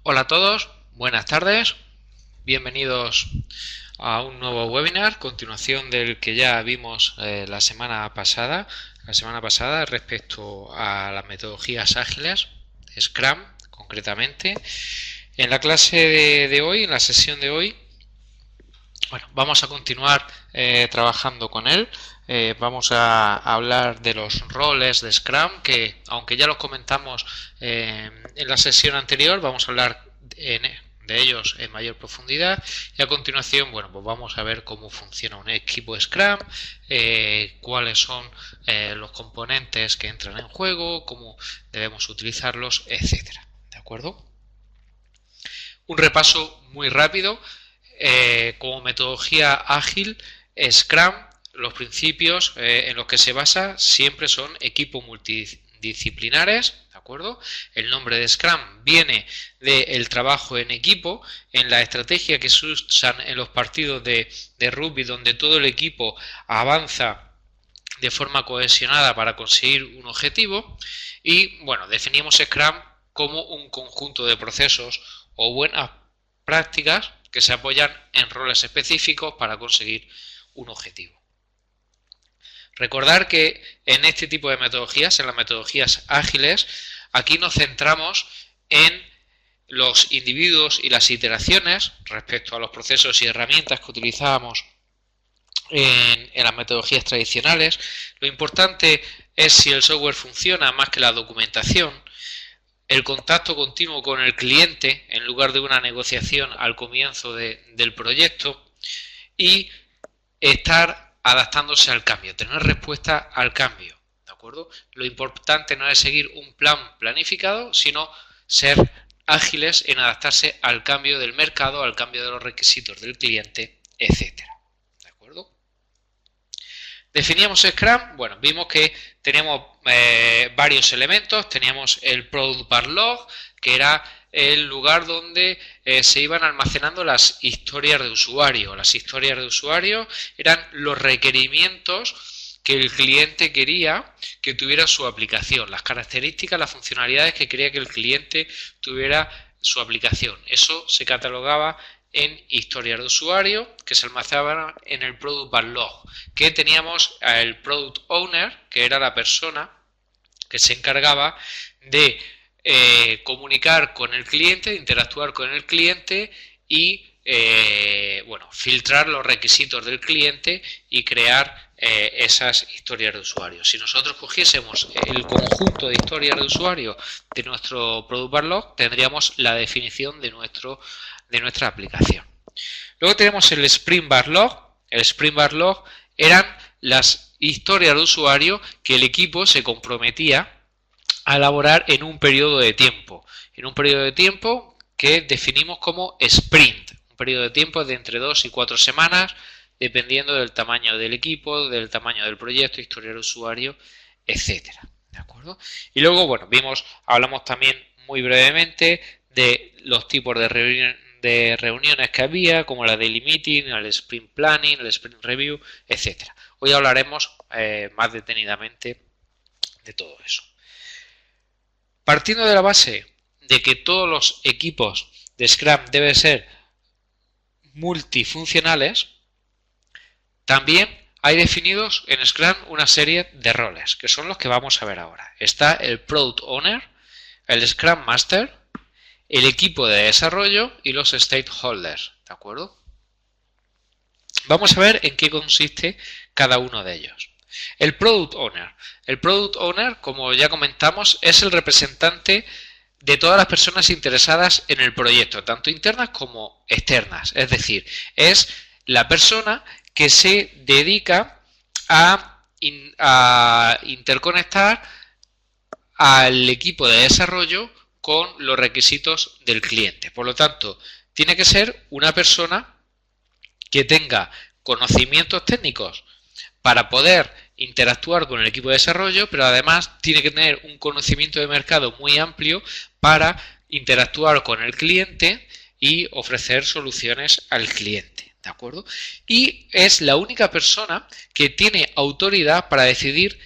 Hola a todos, buenas tardes, bienvenidos a un nuevo webinar, continuación del que ya vimos la semana pasada respecto a las metodologías ágiles, Scrum concretamente. En la clase de hoy, en la sesión de hoy, bueno, vamos a continuar trabajando con él. Vamos a hablar de los roles de Scrum, que aunque ya los comentamos en la sesión anterior, vamos a hablar de ellos en mayor profundidad. Y a continuación, bueno, pues vamos a ver cómo funciona un equipo Scrum, cuáles son los componentes que entran en juego, cómo debemos utilizarlos, etcétera. ¿De acuerdo? Un repaso muy rápido. Como metodología ágil, Scrum, los principios en los que se basa siempre son equipos multidisciplinares, ¿de acuerdo? El nombre de Scrum viene del trabajo en equipo, en la estrategia que se usan en los partidos de rugby, donde todo el equipo avanza de forma cohesionada para conseguir un objetivo. Y bueno, definimos Scrum como un conjunto de procesos o buenas prácticas que se apoyan en roles específicos para conseguir un objetivo. Recordar que en este tipo de metodologías, en las metodologías ágiles, aquí nos centramos en los individuos y las iteraciones respecto a los procesos y herramientas que utilizábamos en las metodologías tradicionales. Lo importante es si el software funciona más que la documentación. El contacto continuo con el cliente en lugar de una negociación al comienzo del proyecto y estar adaptándose al cambio, tener respuesta al cambio, ¿de acuerdo? Lo importante no es seguir un plan planificado, sino ser ágiles en adaptarse al cambio del mercado, al cambio de los requisitos del cliente, etcétera. ¿De acuerdo? Definíamos Scrum, bueno, vimos que teníamos varios elementos, teníamos el Product Backlog, que era el lugar donde se iban almacenando las historias de usuario. Las historias de usuario eran los requerimientos que el cliente quería que tuviera su aplicación, las características, las funcionalidades que quería que el cliente tuviera su aplicación. Eso se catalogaba en historias de usuario que se almacenaban en el Product Backlog, que teníamos al Product Owner, que era la persona que se encargaba de comunicar con el cliente, de interactuar con el cliente y bueno, filtrar los requisitos del cliente y crear esas historias de usuario. Si nosotros cogiésemos el conjunto de historias de usuario de nuestro Product Backlog, tendríamos la definición de nuestra aplicación. Luego tenemos el Sprint Backlog. El Sprint Backlog eran las historias de usuario que el equipo se comprometía a elaborar en un periodo de tiempo. En un periodo de tiempo que definimos como sprint. Un periodo de tiempo de entre 2 y 4 semanas, dependiendo del tamaño del equipo, del tamaño del proyecto, historia de usuario, etcétera. ¿De acuerdo? Y luego, bueno, hablamos también muy brevemente de los tipos de reuniones que había, como la daily meeting, el sprint planning, el sprint review, etcétera. Hoy hablaremos más detenidamente de todo eso. Partiendo de la base de que todos los equipos de Scrum deben ser multifuncionales, también hay definidos en Scrum una serie de roles, que son los que vamos a ver ahora. Está el Product Owner, el Scrum Master, el equipo de desarrollo y los stakeholders, ¿de acuerdo? Vamos a ver en qué consiste cada uno de ellos. El Product Owner. El Product Owner, como ya comentamos, es el representante de todas las personas interesadas en el proyecto, tanto internas como externas. Es decir, es la persona que se dedica a interconectar al equipo de desarrollo con los requisitos del cliente. Por lo tanto, tiene que ser una persona que tenga conocimientos técnicos para poder interactuar con el equipo de desarrollo, pero además tiene que tener un conocimiento de mercado muy amplio para interactuar con el cliente y ofrecer soluciones al cliente, ¿de acuerdo? Y es la única persona que tiene autoridad para decidir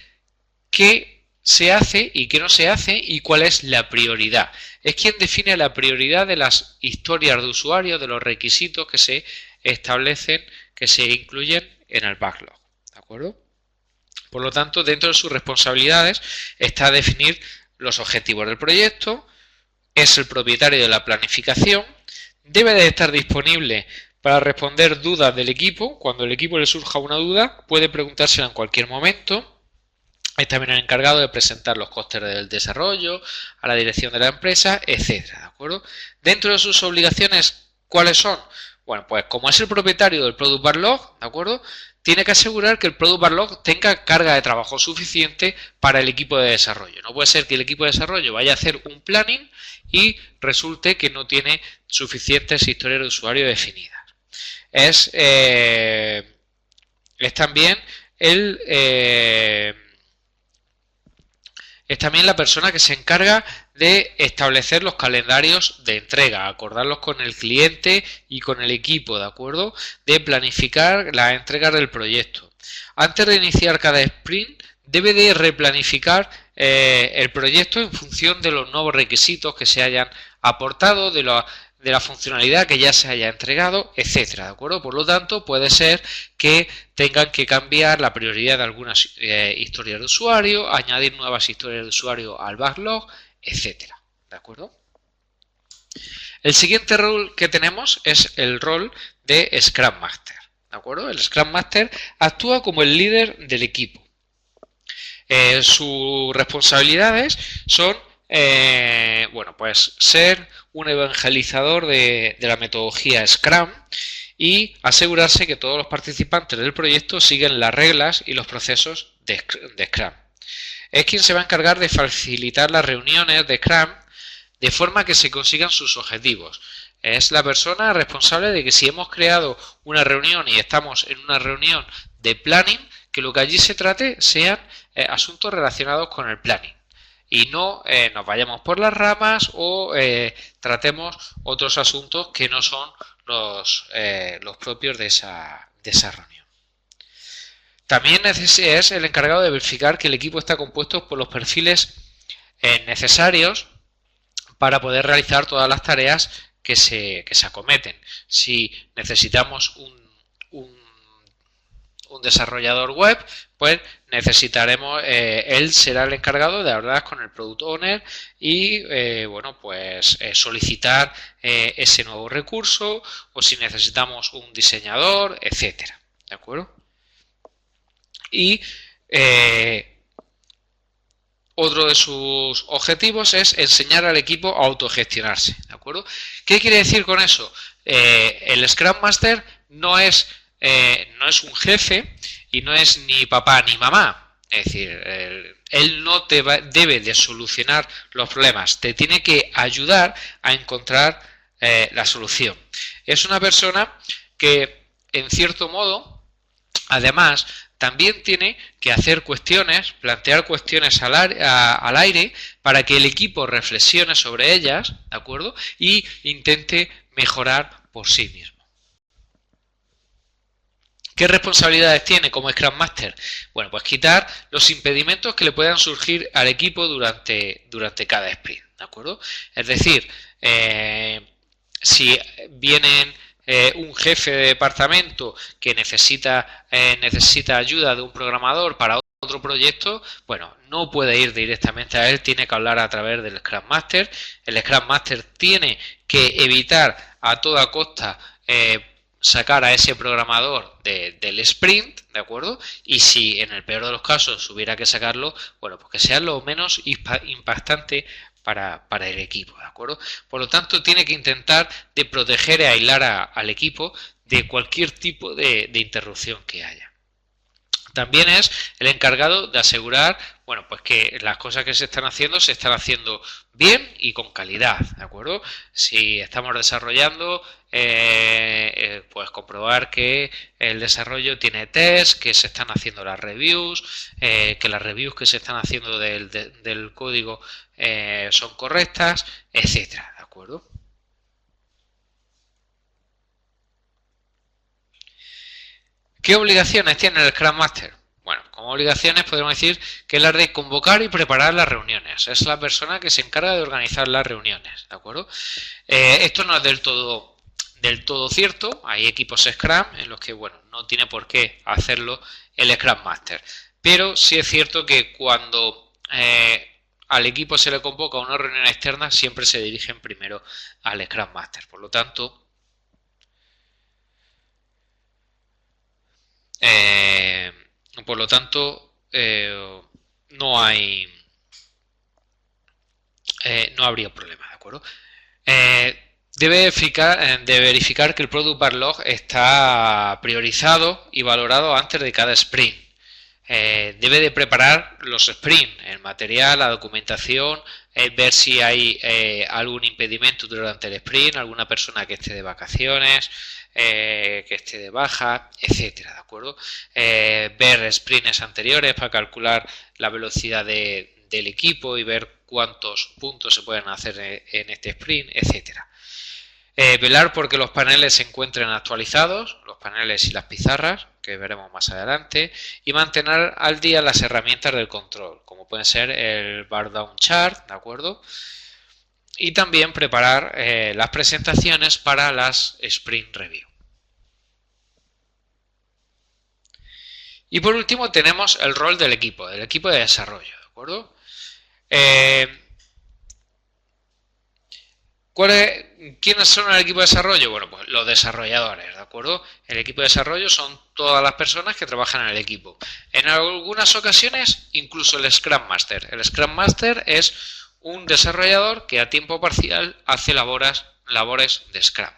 qué se hace y qué no se hace y cuál es la prioridad. Es quien define la prioridad de las historias de usuario, de los requisitos que se establecen, que se incluyen en el backlog. ¿De acuerdo? Por lo tanto, dentro de sus responsabilidades está definir los objetivos del proyecto, es el propietario de la planificación, debe de estar disponible para responder dudas del equipo. Cuando el equipo le surja una duda, puede preguntársela en cualquier momento. Es también el encargado de presentar los costes del desarrollo a la dirección de la empresa, etcétera, ¿de acuerdo? Dentro de sus obligaciones, ¿cuáles son? Bueno, pues como es el propietario del Product Backlog, ¿de acuerdo? Tiene que asegurar que el Product Backlog tenga carga de trabajo suficiente para el equipo de desarrollo. No puede ser que el equipo de desarrollo vaya a hacer un planning y resulte que no tiene suficientes historias de usuario definidas. Es también es también la persona que se encarga de establecer los calendarios de entrega, acordarlos con el cliente y con el equipo, ¿de acuerdo? De planificar las entregas del proyecto. Antes de iniciar cada sprint, debe de replanificar el proyecto en función de los nuevos requisitos que se hayan aportado, de la funcionalidad que ya se haya entregado, etcétera, ¿de acuerdo? Por lo tanto, puede ser que tengan que cambiar la prioridad de algunas historias de usuario, añadir nuevas historias de usuario al backlog, etcétera, ¿de acuerdo? El siguiente rol que tenemos es el rol de Scrum Master, ¿de acuerdo? El Scrum Master actúa como el líder del equipo. Sus responsabilidades son bueno, pues ser un evangelizador de la metodología Scrum y asegurarse que todos los participantes del proyecto siguen las reglas y los procesos de Scrum. Es quien se va a encargar de facilitar las reuniones de Scrum de forma que se consigan sus objetivos. Es la persona responsable de que si hemos creado una reunión y estamos en una reunión de planning, que lo que allí se trate sean asuntos relacionados con el planning y no nos vayamos por las ramas o tratemos otros asuntos que no son los propios de esa reunión. También es el encargado de verificar que el equipo está compuesto por los perfiles necesarios para poder realizar todas las tareas que se acometen. Si necesitamos un desarrollador web, pues necesitaremos, él será el encargado de hablar con el Product Owner y bueno, pues solicitar ese nuevo recurso, o si necesitamos un diseñador, etcétera, ¿de acuerdo? Y otro de sus objetivos es enseñar al equipo a autogestionarse, ¿de acuerdo? ¿Qué quiere decir con eso? El Scrum Master no es un jefe y no es ni papá ni mamá. Es decir, él no debe de solucionar los problemas, te tiene que ayudar a encontrar la solución. Es una persona que, en cierto modo, además, también tiene que hacer cuestiones, plantear cuestiones al aire para que el equipo reflexione sobre ellas, ¿de acuerdo? Y intente mejorar por sí mismo. ¿Qué responsabilidades tiene como Scrum Master? Bueno, pues quitar los impedimentos que le puedan surgir al equipo durante cada sprint, ¿de acuerdo? Es decir, si vienen un jefe de departamento que necesita ayuda de un programador para otro proyecto, bueno, no puede ir directamente a él, tiene que hablar a través del Scrum Master. El Scrum Master tiene que evitar a toda costa sacar a ese programador del sprint, ¿de acuerdo? Y si en el peor de los casos hubiera que sacarlo, bueno, pues que sea lo menos impactante para el equipo, ¿de acuerdo? Por lo tanto, tiene que intentar de proteger y aislar al equipo de cualquier tipo de interrupción que haya. También es el encargado de asegurar, bueno, pues que las cosas que se están haciendo bien y con calidad, ¿de acuerdo? Si estamos desarrollando, pues comprobar que el desarrollo tiene tests, que se están haciendo las reviews, que las reviews que se están haciendo del código son correctas, etcétera, ¿de acuerdo? ¿Qué obligaciones tiene el Scrum Master? Bueno, como obligaciones podemos decir que es la de convocar y preparar las reuniones. Es la persona que se encarga de organizar las reuniones, ¿de acuerdo? Esto no es del todo cierto. Hay equipos Scrum en los que, bueno, no tiene por qué hacerlo el Scrum Master. Pero sí es cierto que cuando al equipo se le convoca a una reunión externa, siempre se dirigen primero al Scrum Master. Por lo tanto, no hay no habría problema, ¿de acuerdo? De verificar que el Product Backlog está priorizado y valorado antes de cada sprint. Debe de preparar los sprints, el material, la documentación, ver si hay algún impedimento durante el sprint, alguna persona que esté de vacaciones, que esté de baja, etcétera, ¿de acuerdo? Ver sprints anteriores para calcular la velocidad del equipo y ver cuántos puntos se pueden hacer en este sprint, etcétera. Velar porque los paneles se encuentren actualizados, los paneles y las pizarras, que veremos más adelante, y mantener al día las herramientas del control, como pueden ser el Bar Down Chart, ¿de acuerdo? Y también preparar las presentaciones para las Sprint Review. Y por último tenemos el rol del equipo de desarrollo, ¿de acuerdo? ¿Quiénes son el equipo de desarrollo? Bueno, pues los desarrolladores, ¿de acuerdo? El equipo de desarrollo son todas las personas que trabajan en el equipo. En algunas ocasiones, incluso el Scrum Master. El Scrum Master es un desarrollador que a tiempo parcial hace labores de Scrum.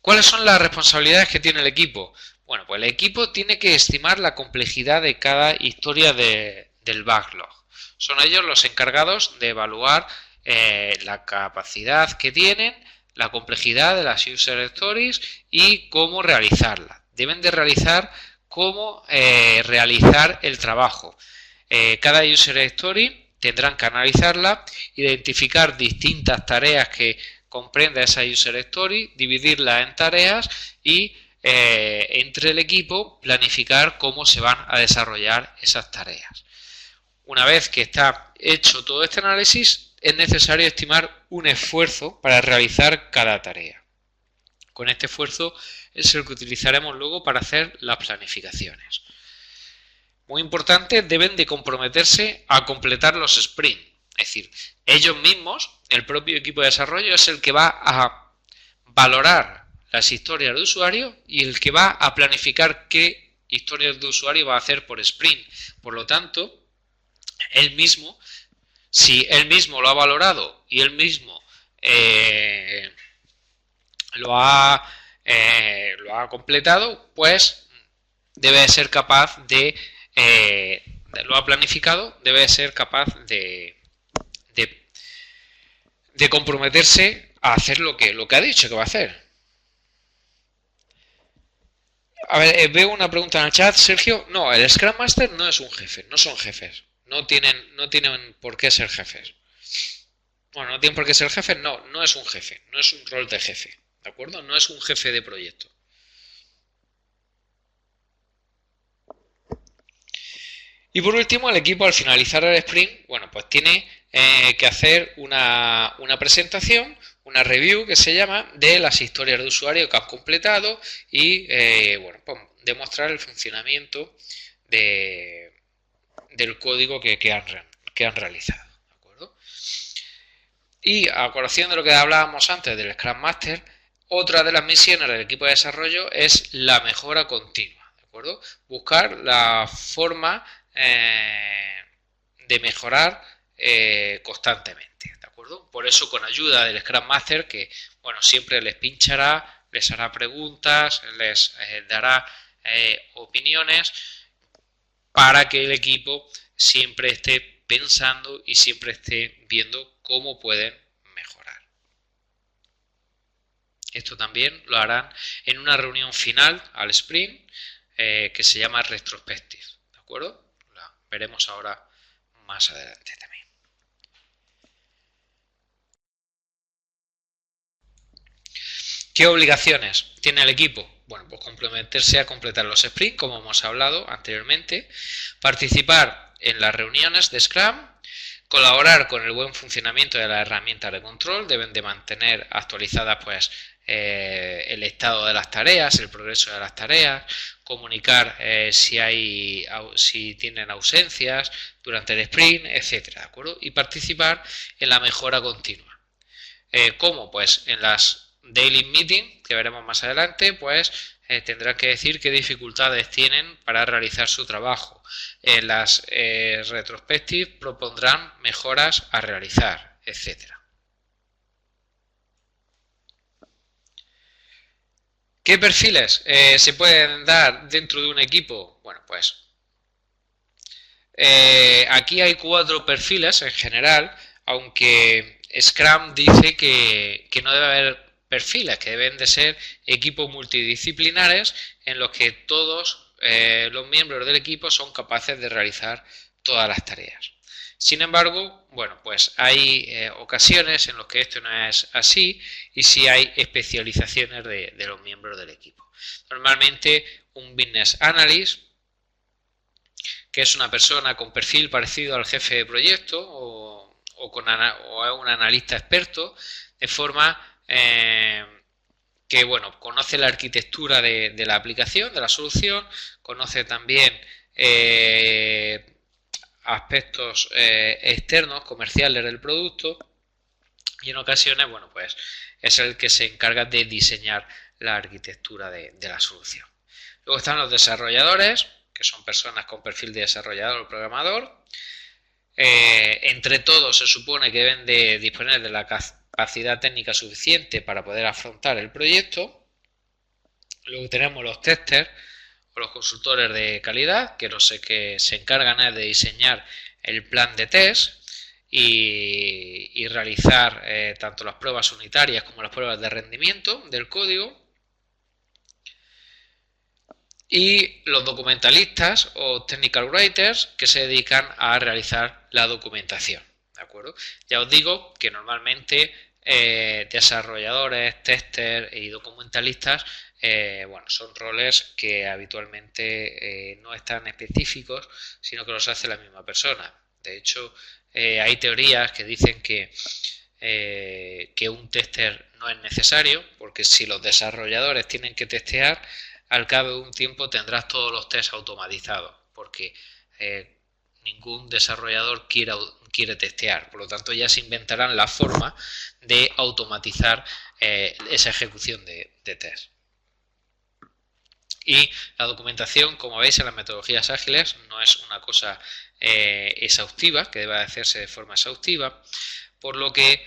¿Cuáles son las responsabilidades que tiene el equipo? Bueno, pues el equipo tiene que estimar la complejidad de cada historia del backlog. Son ellos los encargados de evaluar la capacidad que tienen, la complejidad de las user stories y cómo realizarla. Deben de realizar cómo realizar el trabajo. Cada user story tendrán que analizarla, identificar distintas tareas que comprenda esa user story, dividirla en tareas y entre el equipo planificar cómo se van a desarrollar esas tareas. Una vez que está hecho todo este análisis, es necesario estimar un esfuerzo para realizar cada tarea. Con este esfuerzo es el que utilizaremos luego para hacer las planificaciones. Muy importante, deben de comprometerse a completar los sprints. Es decir, ellos mismos, el propio equipo de desarrollo, es el que va a valorar las historias de usuario y el que va a planificar qué historias de usuario va a hacer por sprint. Por lo tanto, él mismo, si él mismo lo ha valorado y él mismo lo ha completado, pues debe ser capaz lo ha planificado, debe ser capaz de comprometerse a hacer lo que ha dicho que va a hacer. A ver, veo una pregunta en el chat, Sergio. No, el Scrum Master no es un jefe, no son jefes. No tienen por qué ser jefes. Bueno, no tienen por qué ser jefes, no es un jefe, no es un rol de jefe, ¿de acuerdo? No es un jefe de proyecto. Y por último, el equipo al finalizar el sprint, bueno, pues tiene que hacer una presentación, una review que se llama, de las historias de usuario que han completado y, bueno, pues demostrar el funcionamiento del código que han realizado, ¿de acuerdo? Y a colación de lo que hablábamos antes del Scrum Master, otra de las misiones del equipo de desarrollo es la mejora continua, ¿de acuerdo? Buscar la forma de mejorar constantemente, ¿de acuerdo? Por eso, con ayuda del Scrum Master, que, bueno, siempre les pinchará, les hará preguntas, les dará opiniones, para que el equipo siempre esté pensando y siempre esté viendo cómo pueden mejorar. Esto también lo harán en una reunión final al sprint que se llama retrospective, ¿de acuerdo? La veremos ahora más adelante también. ¿Qué obligaciones tiene el equipo? bueno, pues comprometerse a completar los sprints, como hemos hablado anteriormente, participar en las reuniones de Scrum, colaborar con el buen funcionamiento de las herramientas de control, deben de mantener actualizadas pues el estado de las tareas, el progreso de las tareas, comunicar si tienen ausencias durante el sprint, etcétera, ¿de acuerdo? Y participar en la mejora continua. ¿Cómo? Pues en las daily meeting, que veremos más adelante, pues tendrán que decir qué dificultades tienen para realizar su trabajo. En las retrospectives propondrán mejoras a realizar, etcétera. ¿Qué perfiles se pueden dar dentro de un equipo? Bueno, pues aquí hay 4 perfiles en general, aunque Scrum dice que no debe haber perfiles, que deben de ser equipos multidisciplinares en los que todos los miembros del equipo son capaces de realizar todas las tareas. Sin embargo, bueno, pues hay ocasiones en las que esto no es así y sí hay especializaciones de los miembros del equipo. Normalmente un business analyst, que es una persona con perfil parecido al jefe de proyecto o es un analista experto, de forma que bueno, conoce la arquitectura de la aplicación, de la solución, conoce también aspectos externos, comerciales del producto, y en ocasiones, bueno, pues es el que se encarga de diseñar la arquitectura de la solución. Luego están los desarrolladores, que son personas con perfil de desarrollador o programador. Entre todos se supone que deben de disponer de la capacidad técnica suficiente para poder afrontar el proyecto. Luego tenemos los testers o los consultores de calidad, que los que se encargan de diseñar el plan de test y realizar tanto las pruebas unitarias como las pruebas de rendimiento del código. Y los documentalistas o technical writers, que se dedican a realizar la documentación, ¿de acuerdo? Ya os digo que normalmente desarrolladores, testers y documentalistas bueno, son roles que habitualmente no están específicos, sino que los hace la misma persona. De hecho, hay teorías que dicen que un tester no es necesario, porque si los desarrolladores tienen que testear, al cabo de un tiempo tendrás todos los tests automatizados, porque ningún desarrollador quiere testear. Por lo tanto, ya se inventarán la forma de automatizar esa ejecución de test. Y la documentación, como veis en las metodologías ágiles, no es una cosa exhaustiva, que deba hacerse de forma exhaustiva, por lo que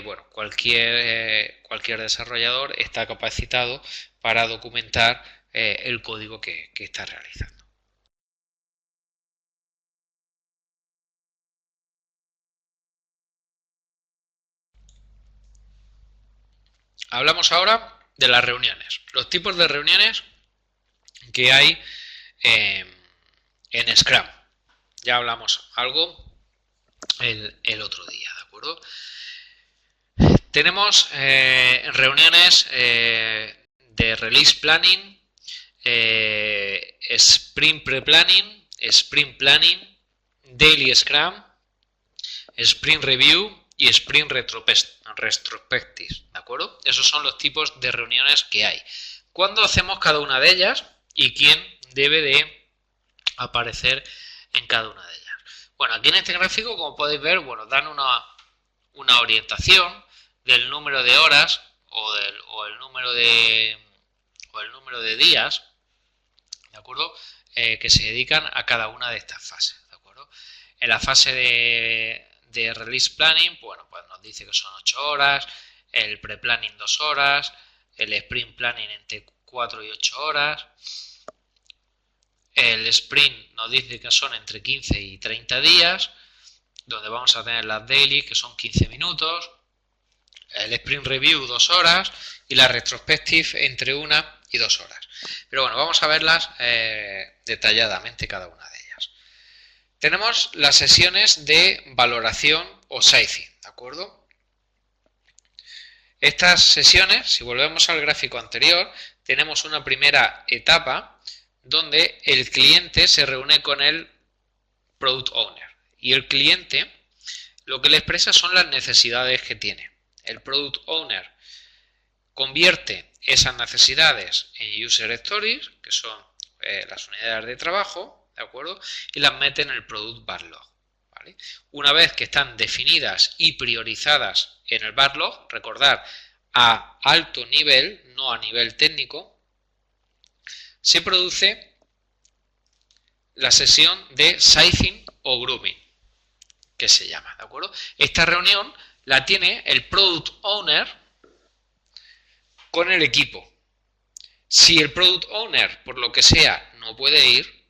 bueno, cualquier desarrollador está capacitado para documentar el código que está realizando. Hablamos ahora de las reuniones, los tipos de reuniones que hay en Scrum. Ya hablamos algo el otro día, ¿de acuerdo? Tenemos reuniones de release planning, sprint pre-planning, sprint planning, daily scrum, sprint review y sprint retrospectives, ¿de acuerdo? Esos son los tipos de reuniones que hay. ¿Cuándo hacemos cada una de ellas y quién debe de aparecer en cada una de ellas? Bueno, aquí en este gráfico, como podéis ver, bueno, dan una orientación del número de horas o el número de días, ¿de acuerdo? Que se dedican a cada una de estas fases, ¿de acuerdo? En la fase de release planning, bueno, pues nos dice que son 8 horas, el pre-planning 2 horas, el sprint planning entre 4 y 8 horas, el sprint nos dice que son entre 15 y 30 días, donde vamos a tener las daily, que son 15 minutos, el sprint review 2 horas y la retrospective entre 1 y 2 horas. Pero bueno, vamos a verlas detalladamente cada una de ellas. Tenemos las sesiones de valoración o sizing, ¿de acuerdo? Estas sesiones, si volvemos al gráfico anterior, tenemos una primera etapa donde el cliente se reúne con el Product Owner. Y el cliente lo que le expresa son las necesidades que tiene. El Product Owner convierte esas necesidades en User Stories, que son las unidades de trabajo, ¿de acuerdo? Y las mete en el Product Backlog, ¿vale? Una vez que están definidas y priorizadas en el Backlog, recordar, a alto nivel, no a nivel técnico, se produce la sesión de sizing o grouping, que se llama, ¿de acuerdo? Esta reunión la tiene el Product Owner con el equipo. Si el Product Owner, por lo que sea, no puede ir,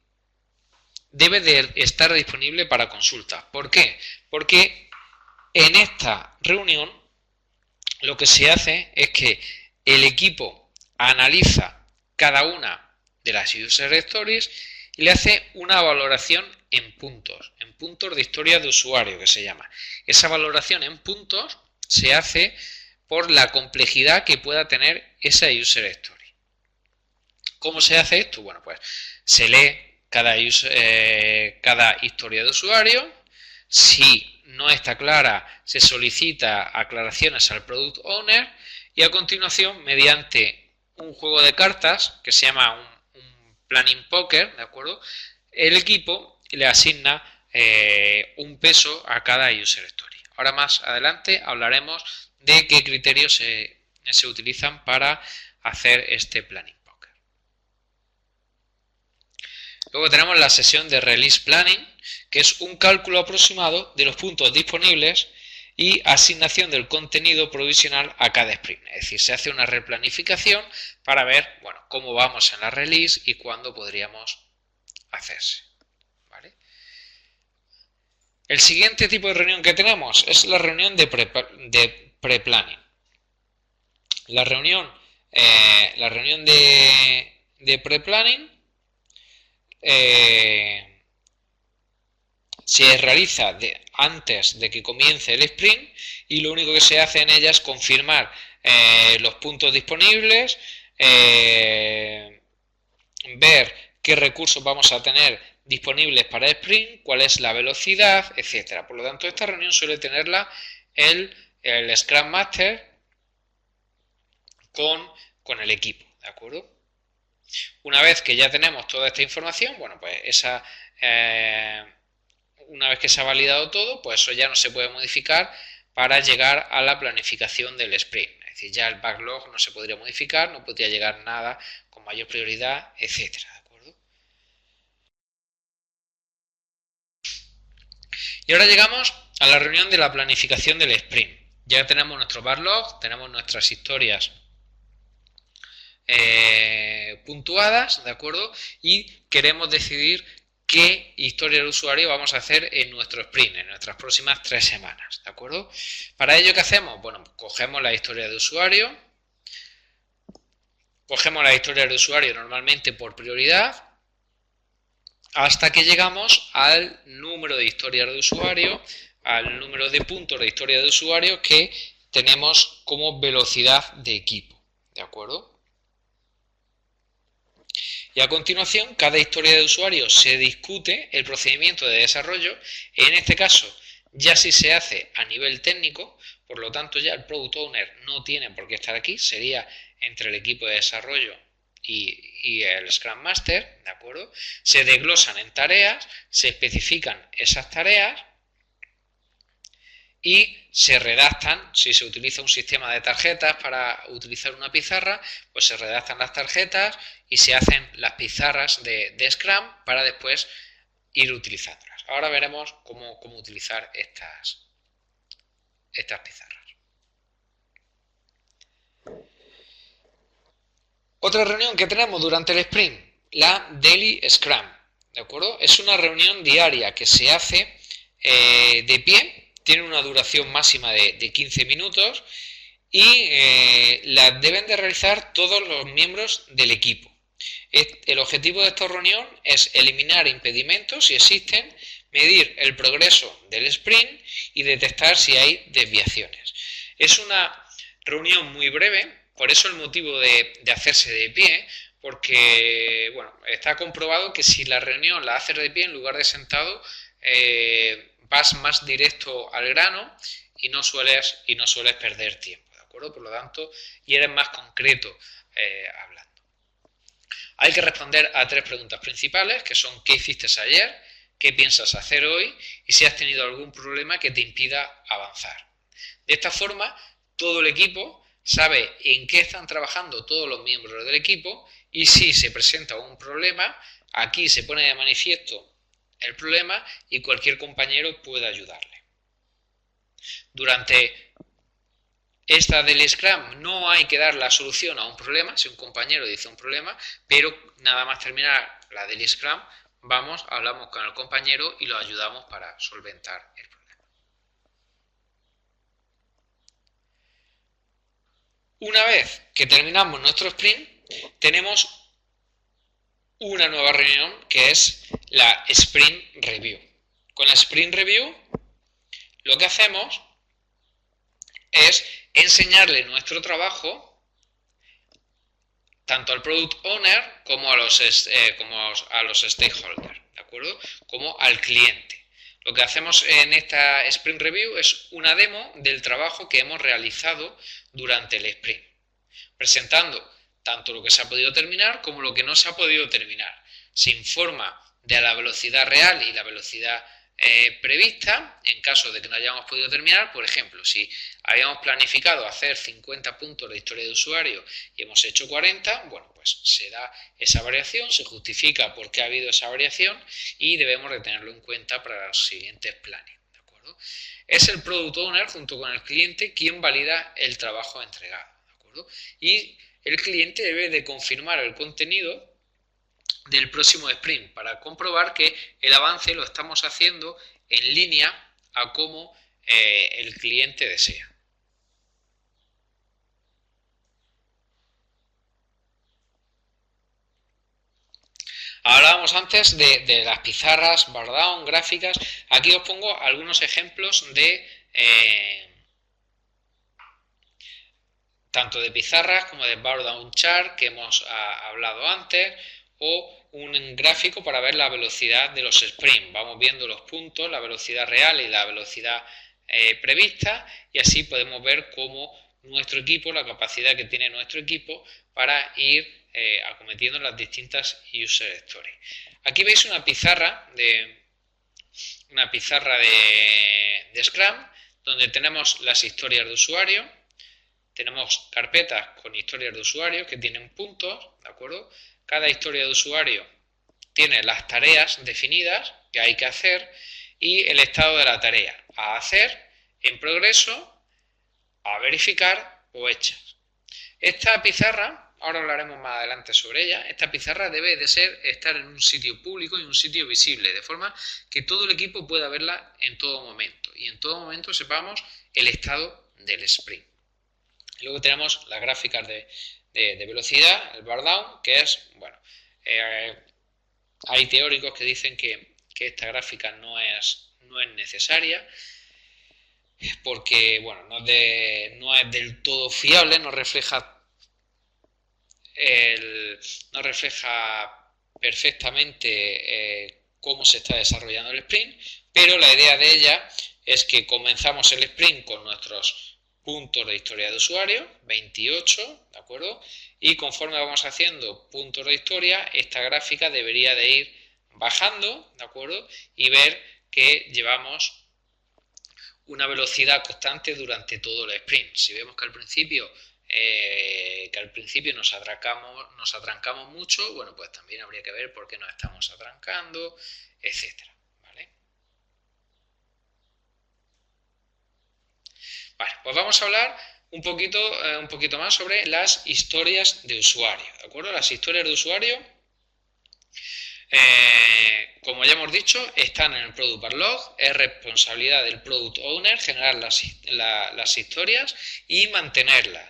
debe de estar disponible para consulta. ¿Por qué? Porque en esta reunión lo que se hace es que el equipo analiza cada una de las User Stories y le hace una valoración en puntos de historia de usuario, que se llama. Esa valoración en puntos se hace por la complejidad que pueda tener esa User Story. ¿Cómo se hace esto? Bueno, pues se lee cada historia de usuario. Si no está clara, se solicita aclaraciones al Product Owner y a continuación, mediante un juego de cartas que se llama un Planning Poker, ¿de acuerdo? El equipo le asigna un peso a cada User Story. Ahora más adelante hablaremos de qué criterios se utilizan para hacer este Planning Poker. Luego tenemos la sesión de Release Planning, que es un cálculo aproximado de los puntos disponibles y asignación del contenido provisional a cada sprint. Es decir, se hace una replanificación para ver, bueno, cómo vamos en la release y cuándo podríamos hacerse, ¿vale? El siguiente tipo de reunión que tenemos es la reunión de pre-planning. La reunión de pre-planning se realiza antes de que comience el sprint y lo único que se hace en ella es confirmar los puntos disponibles, ver qué recursos vamos a tener disponibles para el sprint, cuál es la velocidad, etcétera. Por lo tanto, esta reunión suele tenerla el Scrum Master con el equipo, ¿de acuerdo? Una vez que ya tenemos toda esta información, bueno, pues una vez que se ha validado todo, pues eso ya no se puede modificar para llegar a la planificación del sprint. Es decir, ya el backlog no se podría modificar, no podría llegar nada con mayor prioridad, etcétera, ¿de acuerdo? Y ahora llegamos a la reunión de la planificación del sprint. Ya tenemos nuestro backlog, tenemos nuestras historias puntuadas, ¿de acuerdo? Y queremos decidir qué historia de usuario vamos a hacer en nuestro sprint, en nuestras próximas 3 semanas, ¿de acuerdo? Para ello, ¿qué hacemos? Bueno, cogemos la historia de usuario, normalmente por prioridad, hasta que llegamos al número de historias de usuario, al número de puntos de historia de usuario que tenemos como velocidad de equipo, ¿de acuerdo? Y a continuación, cada historia de usuario se discute el procedimiento de desarrollo. En este caso, ya sí se hace a nivel técnico, por lo tanto ya el Product Owner no tiene por qué estar aquí, sería entre el equipo de desarrollo y el Scrum Master, ¿de acuerdo? Se desglosan en tareas, se especifican esas tareas y se redactan. Si se utiliza un sistema de tarjetas para utilizar una pizarra, pues se redactan las tarjetas y se hacen las pizarras de Scrum para después ir utilizándolas. Ahora veremos cómo utilizar estas pizarras. Otra reunión que tenemos durante el sprint, la Daily Scrum, ¿de acuerdo? Es una reunión diaria que se hace de pie, tiene una duración máxima de 15 minutos y la deben de realizar todos los miembros del equipo. El objetivo de esta reunión es eliminar impedimentos si existen, medir el progreso del sprint y detectar si hay desviaciones. Es una reunión muy breve, por eso el motivo de hacerse de pie, porque bueno, está comprobado que si la reunión la haces de pie en lugar de sentado, vas más directo al grano y no sueles perder tiempo, ¿de acuerdo? Por lo tanto, y eres más concreto hablando. Hay que responder a 3 preguntas principales, que son ¿qué hiciste ayer?, ¿qué piensas hacer hoy?, y si has tenido algún problema que te impida avanzar. De esta forma, todo el equipo sabe en qué están trabajando todos los miembros del equipo y si se presenta un problema, aquí se pone de manifiesto el problema y cualquier compañero puede ayudarle. Durante esta del Scrum no hay que dar la solución a un problema, si un compañero dice un problema, pero nada más terminar la del Scrum, hablamos con el compañero y lo ayudamos para solventar el problema. Una vez que terminamos nuestro sprint, tenemos una nueva reunión que es la Sprint Review. Con la Sprint Review lo que hacemos es enseñarle nuestro trabajo tanto al Product Owner como a los stakeholders, ¿de acuerdo? Como al cliente. Lo que hacemos en esta Sprint Review es una demo del trabajo que hemos realizado durante el sprint, presentando tanto lo que se ha podido terminar como lo que no se ha podido terminar. Se informa de la velocidad real y la velocidad prevista en caso de que no hayamos podido terminar. Por ejemplo, si habíamos planificado hacer 50 puntos de historia de usuario y hemos hecho 40, bueno, pues se da esa variación, se justifica por qué ha habido esa variación y debemos de tenerlo en cuenta para los siguientes planes, ¿de acuerdo? Es el Product Owner junto con el cliente quien valida el trabajo entregado, ¿de acuerdo? Y el cliente debe de confirmar el contenido del próximo sprint para comprobar que el avance lo estamos haciendo en línea a como el cliente desea. Hablábamos antes de las pizarras, Bardown, gráficas. Aquí os pongo algunos ejemplos de tanto de pizarras como de Bardown Chart que hemos hablado antes, o un gráfico para ver la velocidad de los sprints. Vamos viendo los puntos, la velocidad real y la velocidad prevista, y así podemos ver cómo nuestro equipo, la capacidad que tiene nuestro equipo para ir acometiendo las distintas user stories. Aquí veis una pizarra de Scrum donde tenemos las historias de usuario. Tenemos carpetas con historias de usuario que tienen puntos, ¿de acuerdo? Cada historia de usuario tiene las tareas definidas que hay que hacer y el estado de la tarea: a hacer, en progreso, a verificar o hechas. Esta pizarra, ahora hablaremos más adelante sobre ella, esta pizarra debe de estar en un sitio público y un sitio visible, de forma que todo el equipo pueda verla en todo momento y en todo momento sepamos el estado del sprint. Luego tenemos las gráficas de velocidad, el Bardown, que es, bueno, hay teóricos que dicen que esta gráfica no es necesaria porque, bueno, no es del todo fiable, no refleja perfectamente cómo se está desarrollando el sprint, pero la idea de ella es que comenzamos el sprint con nuestros puntos de historia de usuario, 28, ¿de acuerdo? Y conforme vamos haciendo puntos de historia, esta gráfica debería de ir bajando, ¿de acuerdo? Y ver que llevamos una velocidad constante durante todo el sprint. Si vemos que al principio nos atrancamos mucho, bueno, pues también habría que ver por qué nos estamos atrancando, etcétera. Vale, pues vamos a hablar un poquito más sobre las historias de usuario, ¿de acuerdo? Las historias de usuario, como ya hemos dicho, están en el Product Backlog. Es responsabilidad del Product Owner generar las historias y mantenerlas.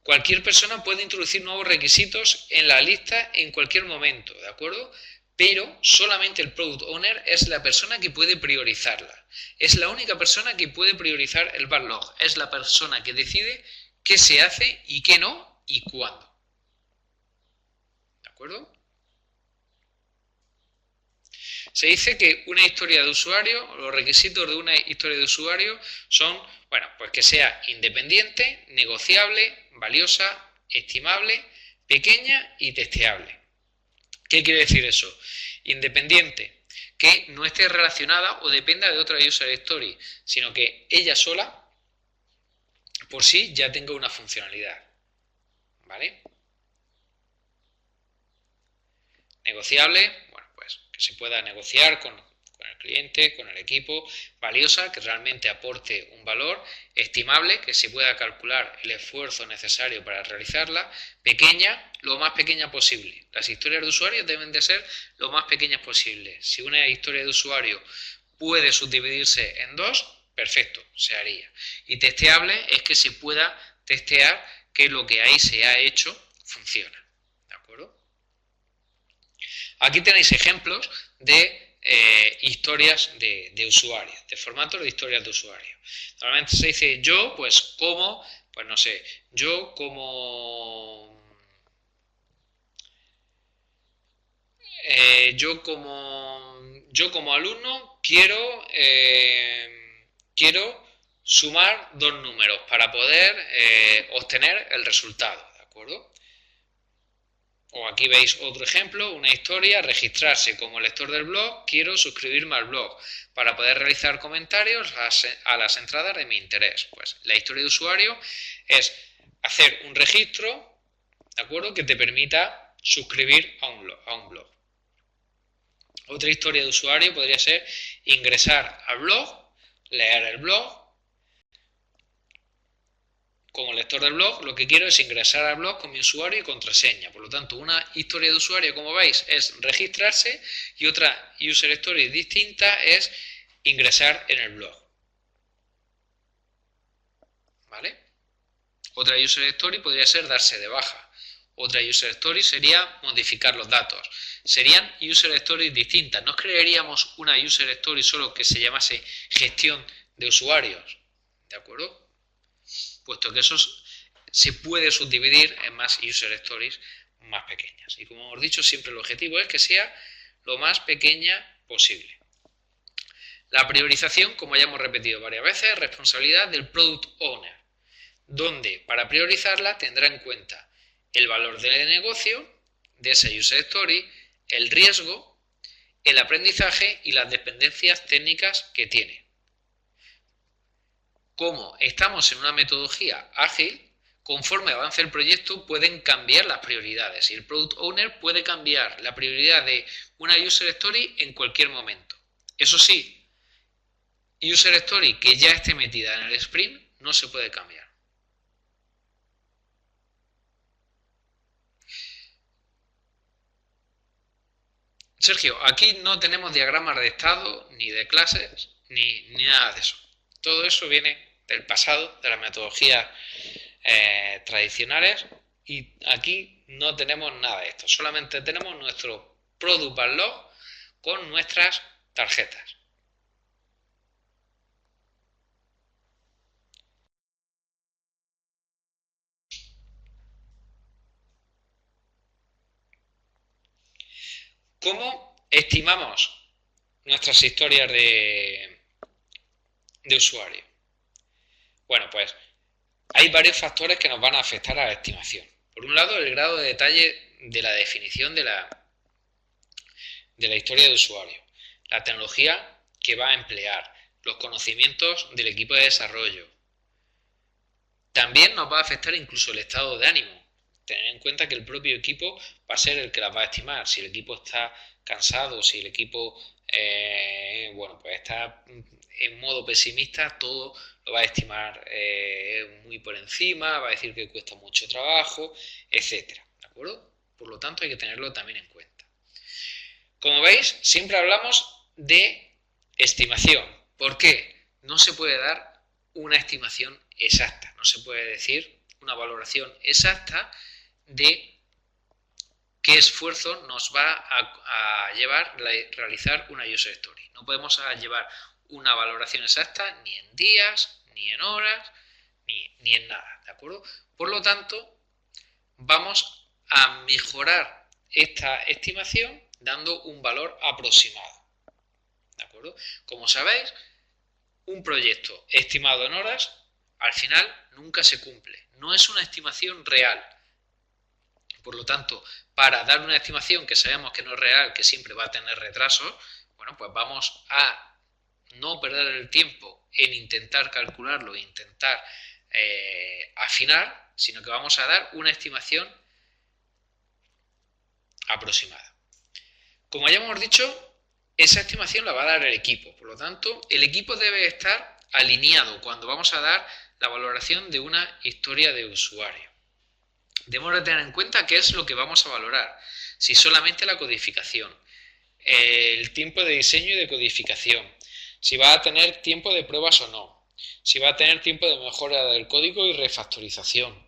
Cualquier persona puede introducir nuevos requisitos en la lista en cualquier momento, ¿de acuerdo? Pero solamente el Product Owner es la persona que puede priorizarla. Es la única persona que puede priorizar el backlog. Es la persona que decide qué se hace y qué no y cuándo. ¿De acuerdo? Se dice que una historia de usuario, los requisitos de una historia de usuario son, bueno, pues que sea independiente, negociable, valiosa, estimable, pequeña y testeable. ¿Qué quiere decir eso? Independiente, que no esté relacionada o dependa de otra user story, sino que ella sola, por sí, ya tenga una funcionalidad. ¿Vale? Negociable, bueno, pues que se pueda negociar con el cliente, con el equipo, valiosa, que realmente aporte un valor, estimable, que se pueda calcular el esfuerzo necesario para realizarla, pequeña, lo más pequeña posible. Las historias de usuario deben de ser lo más pequeñas posible. Si una historia de usuario puede subdividirse en dos, perfecto, se haría. Y testeable es que se pueda testear que lo que ahí se ha hecho funciona. ¿De acuerdo? Aquí tenéis ejemplos de historias de usuario, de formatos de historias de usuario. Normalmente se dice yo, pues como, pues no sé, yo como yo como alumno quiero sumar dos números para poder obtener el resultado, ¿de acuerdo? O aquí veis otro ejemplo, una historia, registrarse como lector del blog, quiero suscribirme al blog para poder realizar comentarios a las entradas de mi interés. Pues la historia de usuario es hacer un registro, ¿de acuerdo?, que te permita suscribir a un blog. Otra historia de usuario podría ser ingresar al blog, leer el blog. Como lector del blog, lo que quiero es ingresar al blog con mi usuario y contraseña. Por lo tanto, una historia de usuario, como veis, es registrarse y otra user story distinta es ingresar en el blog. ¿Vale? Otra user story podría ser darse de baja. Otra user story sería modificar los datos. Serían user stories distintas. No crearíamos una user story solo que se llamase gestión de usuarios. ¿De acuerdo? Puesto que eso se puede subdividir en más user stories más pequeñas. Y como hemos dicho, siempre el objetivo es que sea lo más pequeña posible. La priorización, como ya hemos repetido varias veces, es responsabilidad del Product Owner, donde para priorizarla tendrá en cuenta el valor del negocio, de esa user story, el riesgo, el aprendizaje y las dependencias técnicas que tiene. Como estamos en una metodología ágil, conforme avance el proyecto pueden cambiar las prioridades y el Product Owner puede cambiar la prioridad de una User Story en cualquier momento. Eso sí, User Story que ya esté metida en el sprint no se puede cambiar. Sergio, aquí no tenemos diagramas de estado, ni de clases, ni nada de eso. Todo eso viene del pasado, de las metodologías tradicionales, y aquí no tenemos nada de esto. Solamente tenemos nuestro Product Backlog con nuestras tarjetas. ¿Cómo estimamos nuestras historias de usuario? Bueno, pues hay varios factores que nos van a afectar a la estimación. Por un lado, el grado de detalle de la definición de la historia de usuario, la tecnología que va a emplear, los conocimientos del equipo de desarrollo. También nos va a afectar incluso el estado de ánimo. Tener en cuenta que el propio equipo va a ser el que las va a estimar. Si el equipo está cansado, si el equipo pues está en modo pesimista, todo lo va a estimar muy por encima, va a decir que cuesta mucho trabajo, etcétera. ¿De acuerdo? Por lo tanto, hay que tenerlo también en cuenta. Como veis, siempre hablamos de estimación. ¿Por qué? No se puede dar una estimación exacta, no se puede decir una valoración exacta de qué esfuerzo nos va a llevar realizar una user story. No podemos llevar una valoración exacta ni en días, ni en horas, ni en nada, ¿de acuerdo? Por lo tanto, vamos a mejorar esta estimación dando un valor aproximado, ¿de acuerdo? Como sabéis, un proyecto estimado en horas, al final nunca se cumple, no es una estimación real. Por lo tanto, para dar una estimación que sabemos que no es real, que siempre va a tener retrasos, bueno, pues vamos a no perder el tiempo en intentar calcularlo e intentar afinar, sino que vamos a dar una estimación aproximada. Como ya hemos dicho, esa estimación la va a dar el equipo, por lo tanto, el equipo debe estar alineado cuando vamos a dar la valoración de una historia de usuario. Debemos de tener en cuenta qué es lo que vamos a valorar, si solamente la codificación, el tiempo de diseño y de codificación, si va a tener tiempo de pruebas o no, si va a tener tiempo de mejora del código y refactorización,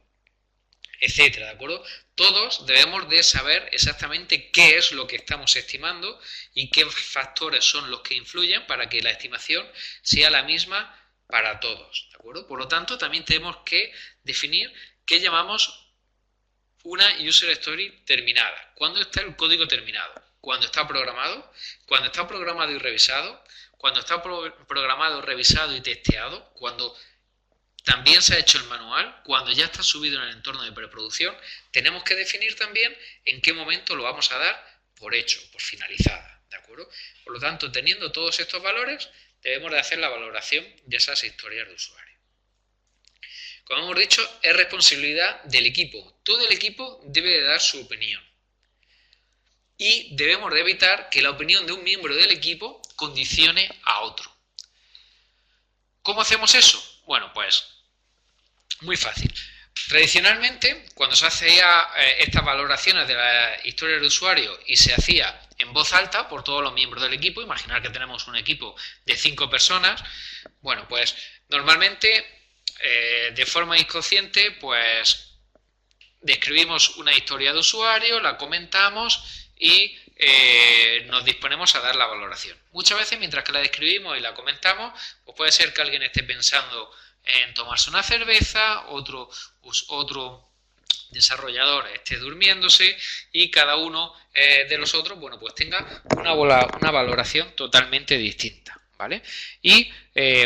etcétera, ¿de acuerdo? Todos debemos de saber exactamente qué es lo que estamos estimando y qué factores son los que influyen para que la estimación sea la misma para todos, ¿de acuerdo? Por lo tanto, también tenemos que definir qué llamamos una user story terminada. ¿Cuándo está el código terminado? ¿Cuándo está programado? ¿Cuándo está programado y revisado? ¿Cuándo está programado, revisado y testeado? ¿Cuándo también se ha hecho el manual? ¿Cuándo ya está subido en el entorno de preproducción? Tenemos que definir también en qué momento lo vamos a dar por hecho, por finalizada, ¿de acuerdo? Por lo tanto, teniendo todos estos valores, debemos de hacer la valoración de esas historias de usuario. Como hemos dicho, es responsabilidad del equipo. Todo el equipo debe de dar su opinión. Y debemos de evitar que la opinión de un miembro del equipo condicione a otro. ¿Cómo hacemos eso? Bueno, pues muy fácil. Tradicionalmente, cuando se hacía estas valoraciones de la historia del usuario y se hacía en voz alta por todos los miembros del equipo, imaginar que tenemos un equipo de 5 personas, bueno, pues normalmente de forma inconsciente, pues describimos una historia de usuario, la comentamos y nos disponemos a dar la valoración. Muchas veces, mientras que la describimos y la comentamos, pues puede ser que alguien esté pensando en tomarse una cerveza, otro desarrollador esté durmiéndose y cada uno de los otros, bueno, pues tenga una valoración totalmente distinta, ¿vale? Y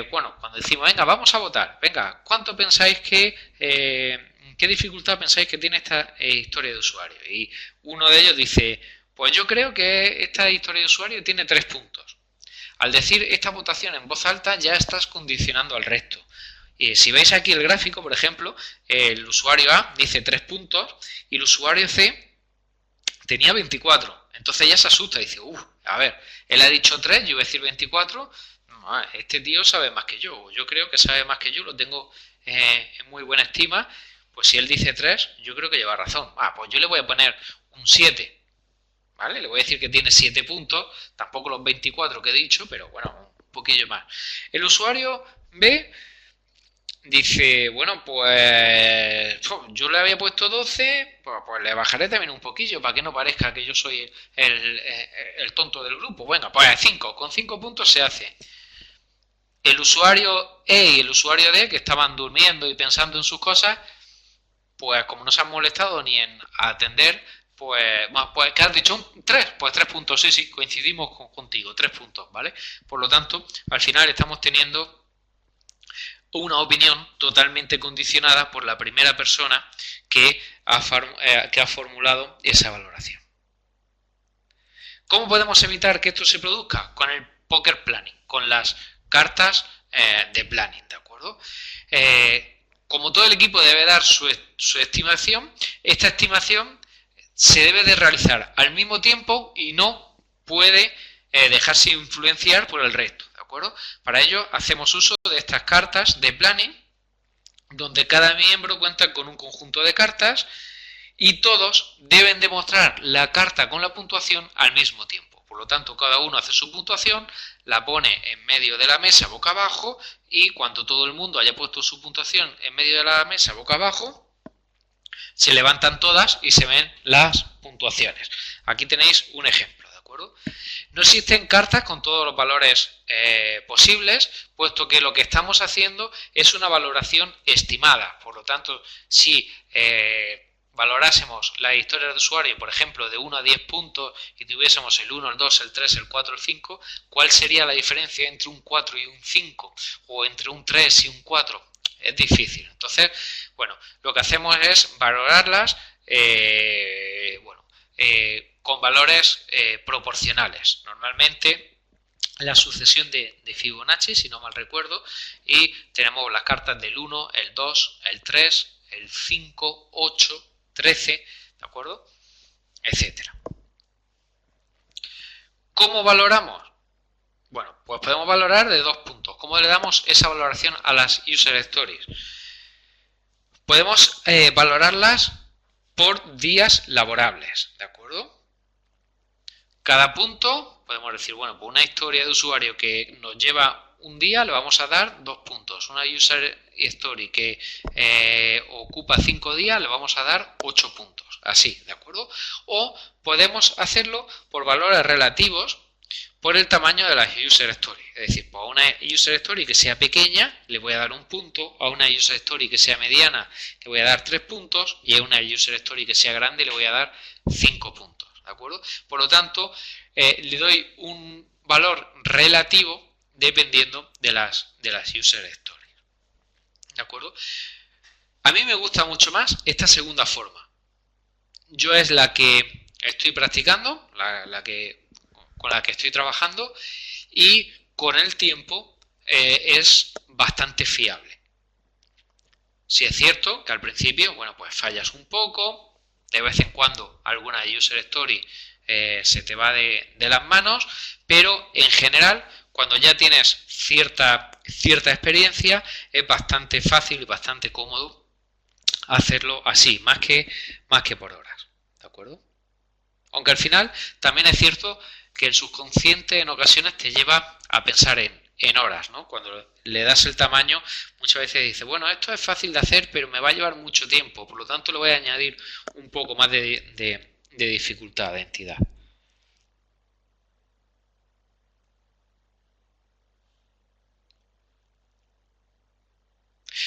bueno, cuando decimos, venga, vamos a votar, venga, ¿cuánto pensáis que, qué dificultad pensáis que tiene esta historia de usuario? Y uno de ellos dice, pues yo creo que esta historia de usuario tiene 3 puntos. Al decir esta votación en voz alta ya estás condicionando al resto. Si veis aquí el gráfico, por ejemplo, el usuario A dice 3 puntos y el usuario C tenía 24. Entonces ya se asusta y dice, a ver, él ha dicho 3, yo voy a decir 24. No, este tío sabe más que yo creo que sabe más que yo, lo tengo en muy buena estima. Pues si él dice 3, yo creo que lleva razón. Pues yo le voy a poner un 7. ¿Vale? Le voy a decir que tiene 7 puntos, tampoco los 24 que he dicho, pero bueno, un poquillo más. El usuario B dice, bueno, pues yo le había puesto 12, pues le bajaré también un poquillo para que no parezca que yo soy el tonto del grupo. Venga, pues 5, con 5 puntos se hace. El usuario E y el usuario D, que estaban durmiendo y pensando en sus cosas, pues como no se han molestado ni en atender, pues ¿qué has dicho? 3, pues 3 puntos, sí, coincidimos contigo, 3 puntos, ¿vale? Por lo tanto, al final estamos teniendo una opinión totalmente condicionada por la primera persona que ha formulado esa valoración. ¿Cómo podemos evitar que esto se produzca? Con el poker planning, con las cartas de planning, ¿de acuerdo? Como todo el equipo debe dar su estimación, esta estimación se debe de realizar al mismo tiempo y no puede dejarse influenciar por el resto, ¿de acuerdo? Para ello hacemos uso de estas cartas de planning, donde cada miembro cuenta con un conjunto de cartas y todos deben demostrar la carta con la puntuación al mismo tiempo. Por lo tanto, cada uno hace su puntuación, la pone en medio de la mesa boca abajo y cuando todo el mundo haya puesto su puntuación en medio de la mesa boca abajo, se levantan todas y se ven las puntuaciones. Aquí tenéis un ejemplo, ¿de acuerdo? acuerdo? No existen cartas con todos los valores posibles, puesto que lo que estamos haciendo es una valoración estimada. Por lo tanto, si valorásemos la historia de usuario, por ejemplo, de 1 a 10 puntos y tuviésemos el 1, el 2, el 3, el 4, el 5, ¿cuál sería la diferencia entre un 4 y un 5? O entre un 3 y un 4? Es difícil. Entonces, bueno, lo que hacemos es valorarlas con valores proporcionales. Normalmente la sucesión de Fibonacci, si no mal recuerdo, y tenemos las cartas del 1, el 2, el 3, el 5, 8, 13, ¿de acuerdo? Etcétera. ¿Cómo valoramos? Bueno, pues podemos valorar de 2 puntos. ¿Cómo le damos esa valoración a las User Stories? Podemos valorarlas por días laborables, ¿de acuerdo? Cada punto, podemos decir, bueno, pues una historia de usuario que nos lleva un día le vamos a dar 2 puntos. Una User Story que ocupa 5 días le vamos a dar 8 puntos. Así, ¿de acuerdo? O podemos hacerlo por valores relativos por el tamaño de las User Story. Es decir, pues a una User Story que sea pequeña le voy a dar 1 punto, a una User Story que sea mediana le voy a dar 3 puntos y a una User Story que sea grande le voy a dar 5 puntos. ¿De acuerdo? Por lo tanto, le doy un valor relativo dependiendo de las User Stories. ¿De acuerdo? A mí me gusta mucho más esta segunda forma. Yo es la que estoy practicando, con la que estoy trabajando, y con el tiempo es bastante fiable. Si es cierto que al principio, bueno, pues fallas un poco, de vez en cuando alguna User Story se te va de las manos, pero en general, cuando ya tienes cierta experiencia, es bastante fácil y bastante cómodo hacerlo así, más que por horas, ¿de acuerdo? Aunque al final también es cierto que el subconsciente en ocasiones te lleva a pensar en horas, ¿no? Cuando le das el tamaño, muchas veces dices, bueno, esto es fácil de hacer, pero me va a llevar mucho tiempo, por lo tanto le voy a añadir un poco más de dificultad, de entidad.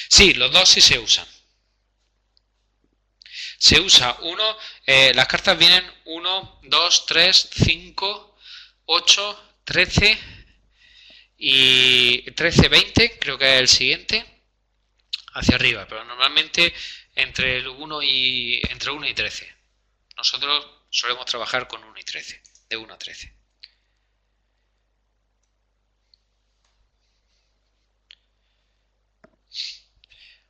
Sí, los dos sí se usan. Se usa uno, las cartas vienen 1, 2, 3, 5, 8, 13 y 13, 20, creo que es el siguiente, hacia arriba, pero normalmente entre 1 y 13. Nosotros solemos trabajar con 1 y 13, de 1 a 13.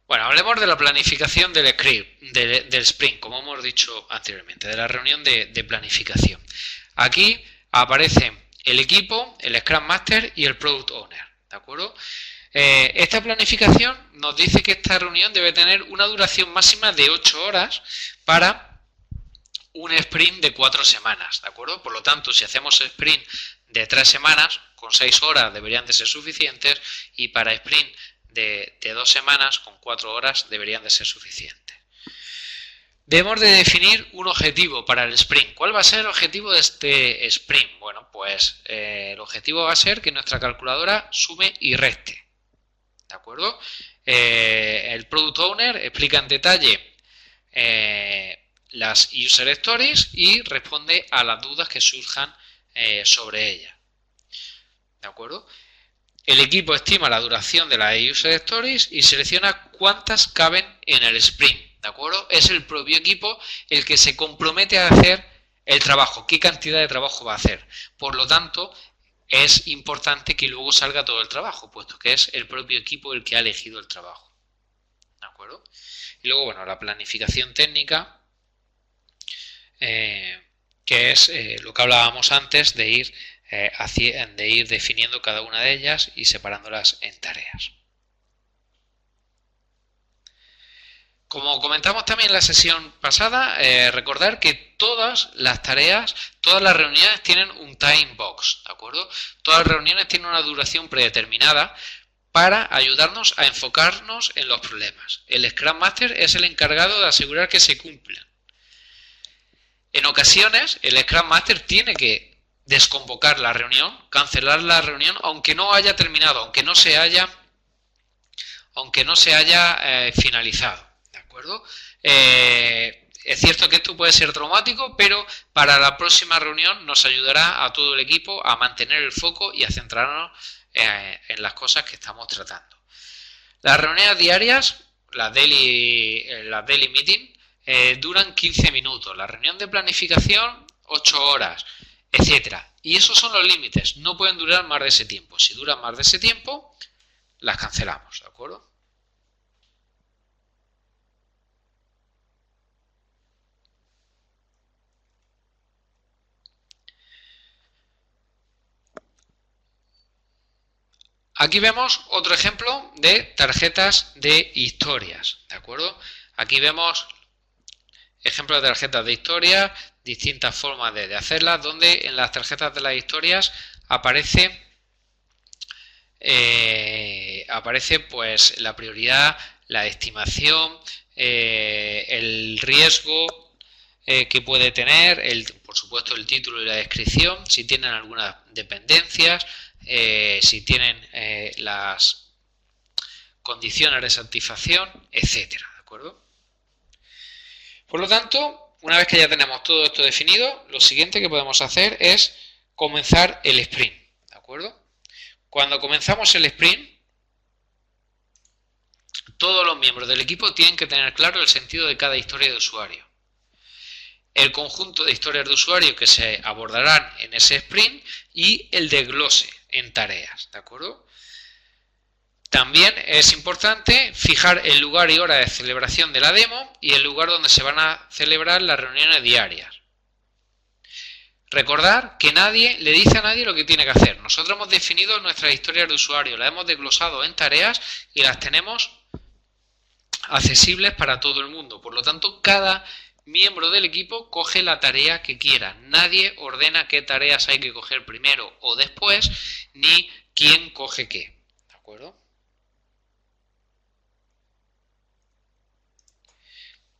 Bueno, hablemos de la planificación del sprint, como hemos dicho anteriormente, de la reunión de planificación. Aquí aparecen el equipo, el Scrum Master y el Product Owner, ¿de acuerdo? Esta planificación nos dice que esta reunión debe tener una duración máxima de 8 horas para un sprint de 4 semanas, ¿de acuerdo? Por lo tanto, si hacemos sprint de 3 semanas, con 6 horas deberían de ser suficientes, y para sprint de 2 semanas, con 4 horas deberían de ser suficientes. Debemos de definir un objetivo para el sprint. ¿Cuál va a ser el objetivo de este sprint? Bueno, pues el objetivo va a ser que nuestra calculadora sume y reste. ¿De acuerdo? El Product Owner explica en detalle las User Stories y responde a las dudas que surjan sobre ellas. ¿De acuerdo? El equipo estima la duración de las User Stories y selecciona cuántas caben en el sprint. ¿De acuerdo? Es el propio equipo el que se compromete a hacer el trabajo, qué cantidad de trabajo va a hacer. Por lo tanto, es importante que luego salga todo el trabajo, puesto que es el propio equipo el que ha elegido el trabajo. ¿De acuerdo? Y luego, bueno, la planificación técnica, que es lo que hablábamos antes de ir definiendo cada una de ellas y separándolas en tareas. Como comentamos también en la sesión pasada, recordar que todas las tareas, todas las reuniones tienen un time box, ¿de acuerdo? Todas las reuniones tienen una duración predeterminada para ayudarnos a enfocarnos en los problemas. El Scrum Master es el encargado de asegurar que se cumplan. En ocasiones, el Scrum Master tiene que desconvocar la reunión, cancelar la reunión, aunque no haya terminado, aunque no se haya finalizado, ¿de acuerdo? Es cierto que esto puede ser traumático, pero para la próxima reunión nos ayudará a todo el equipo a mantener el foco y a centrarnos en las cosas que estamos tratando. Las reuniones diarias, las daily meeting, duran 15 minutos. La reunión de planificación, 8 horas, etcétera. Y esos son los límites. No pueden durar más de ese tiempo. Si duran más de ese tiempo, las cancelamos, ¿de acuerdo? Aquí vemos otro ejemplo de tarjetas de historias, ¿de acuerdo? Aquí vemos ejemplos de tarjetas de historias, distintas formas de hacerlas, donde en las tarjetas de las historias aparece pues la prioridad, la estimación, el riesgo que puede tener, por supuesto el título y la descripción, si tienen algunas dependencias, si tienen las condiciones de satisfacción, etcétera, ¿de acuerdo? Por lo tanto, una vez que ya tenemos todo esto definido, lo siguiente que podemos hacer es comenzar el sprint, ¿de acuerdo? Cuando comenzamos el sprint, todos los miembros del equipo tienen que tener claro el sentido de cada historia de usuario, el conjunto de historias de usuario que se abordarán en ese sprint y el desglose en tareas, ¿de acuerdo? También es importante fijar el lugar y hora de celebración de la demo y el lugar donde se van a celebrar las reuniones diarias. Recordar que nadie le dice a nadie lo que tiene que hacer. Nosotros hemos definido nuestras historias de usuario, las hemos desglosado en tareas y las tenemos accesibles para todo el mundo. Por lo tanto, cada miembro del equipo coge la tarea que quiera. Nadie ordena qué tareas hay que coger primero o después, ni quién coge qué. ¿De acuerdo?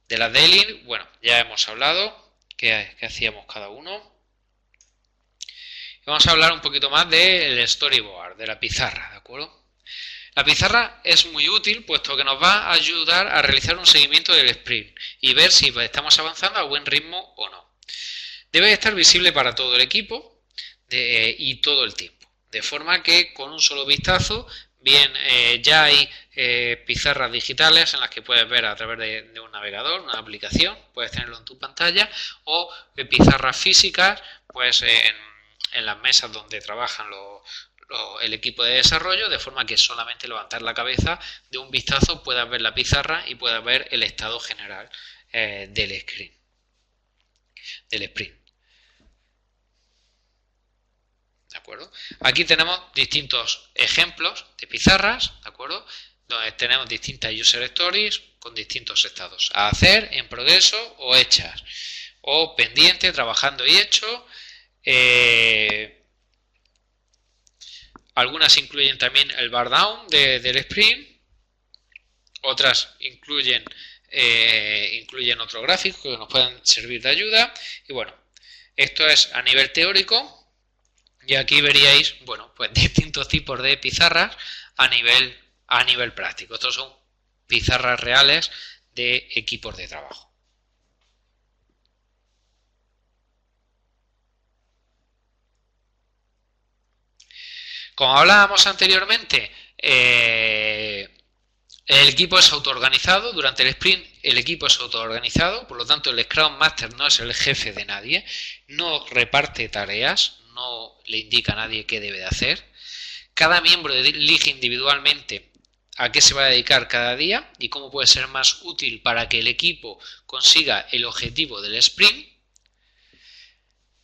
De las daily, bueno, ya hemos hablado qué hacíamos cada uno. Vamos a hablar un poquito más del storyboard, de la pizarra, ¿de acuerdo? La pizarra es muy útil puesto que nos va a ayudar a realizar un seguimiento del sprint y ver si estamos avanzando a buen ritmo o no. Debe estar visible para todo el equipo y todo el tiempo, de forma que con un solo vistazo, bien ya hay pizarras digitales en las que puedes ver a través de un navegador, una aplicación, puedes tenerlo en tu pantalla, o pizarras físicas, pues en las mesas donde trabajan el equipo de desarrollo, de forma que solamente levantar la cabeza de un vistazo puedas ver la pizarra y puedas ver el estado general del sprint. ¿De acuerdo? Aquí tenemos distintos ejemplos de pizarras, ¿de acuerdo? Donde tenemos distintas user stories con distintos estados. A hacer, en progreso o hechas. O pendiente, trabajando y hecho. Algunas incluyen también el bar down del sprint. Otras incluyen otros gráficos que nos pueden servir de ayuda. Y bueno, esto es a nivel teórico. Y aquí veríais, bueno, pues distintos tipos de pizarras a nivel práctico. Estos son pizarras reales de equipos de trabajo. Como hablábamos anteriormente, el equipo es autoorganizado. Durante el sprint el equipo es autoorganizado, por lo tanto el Scrum Master no es el jefe de nadie, no reparte tareas, no le indica a nadie qué debe de hacer. Cada miembro elige individualmente a qué se va a dedicar cada día y cómo puede ser más útil para que el equipo consiga el objetivo del sprint.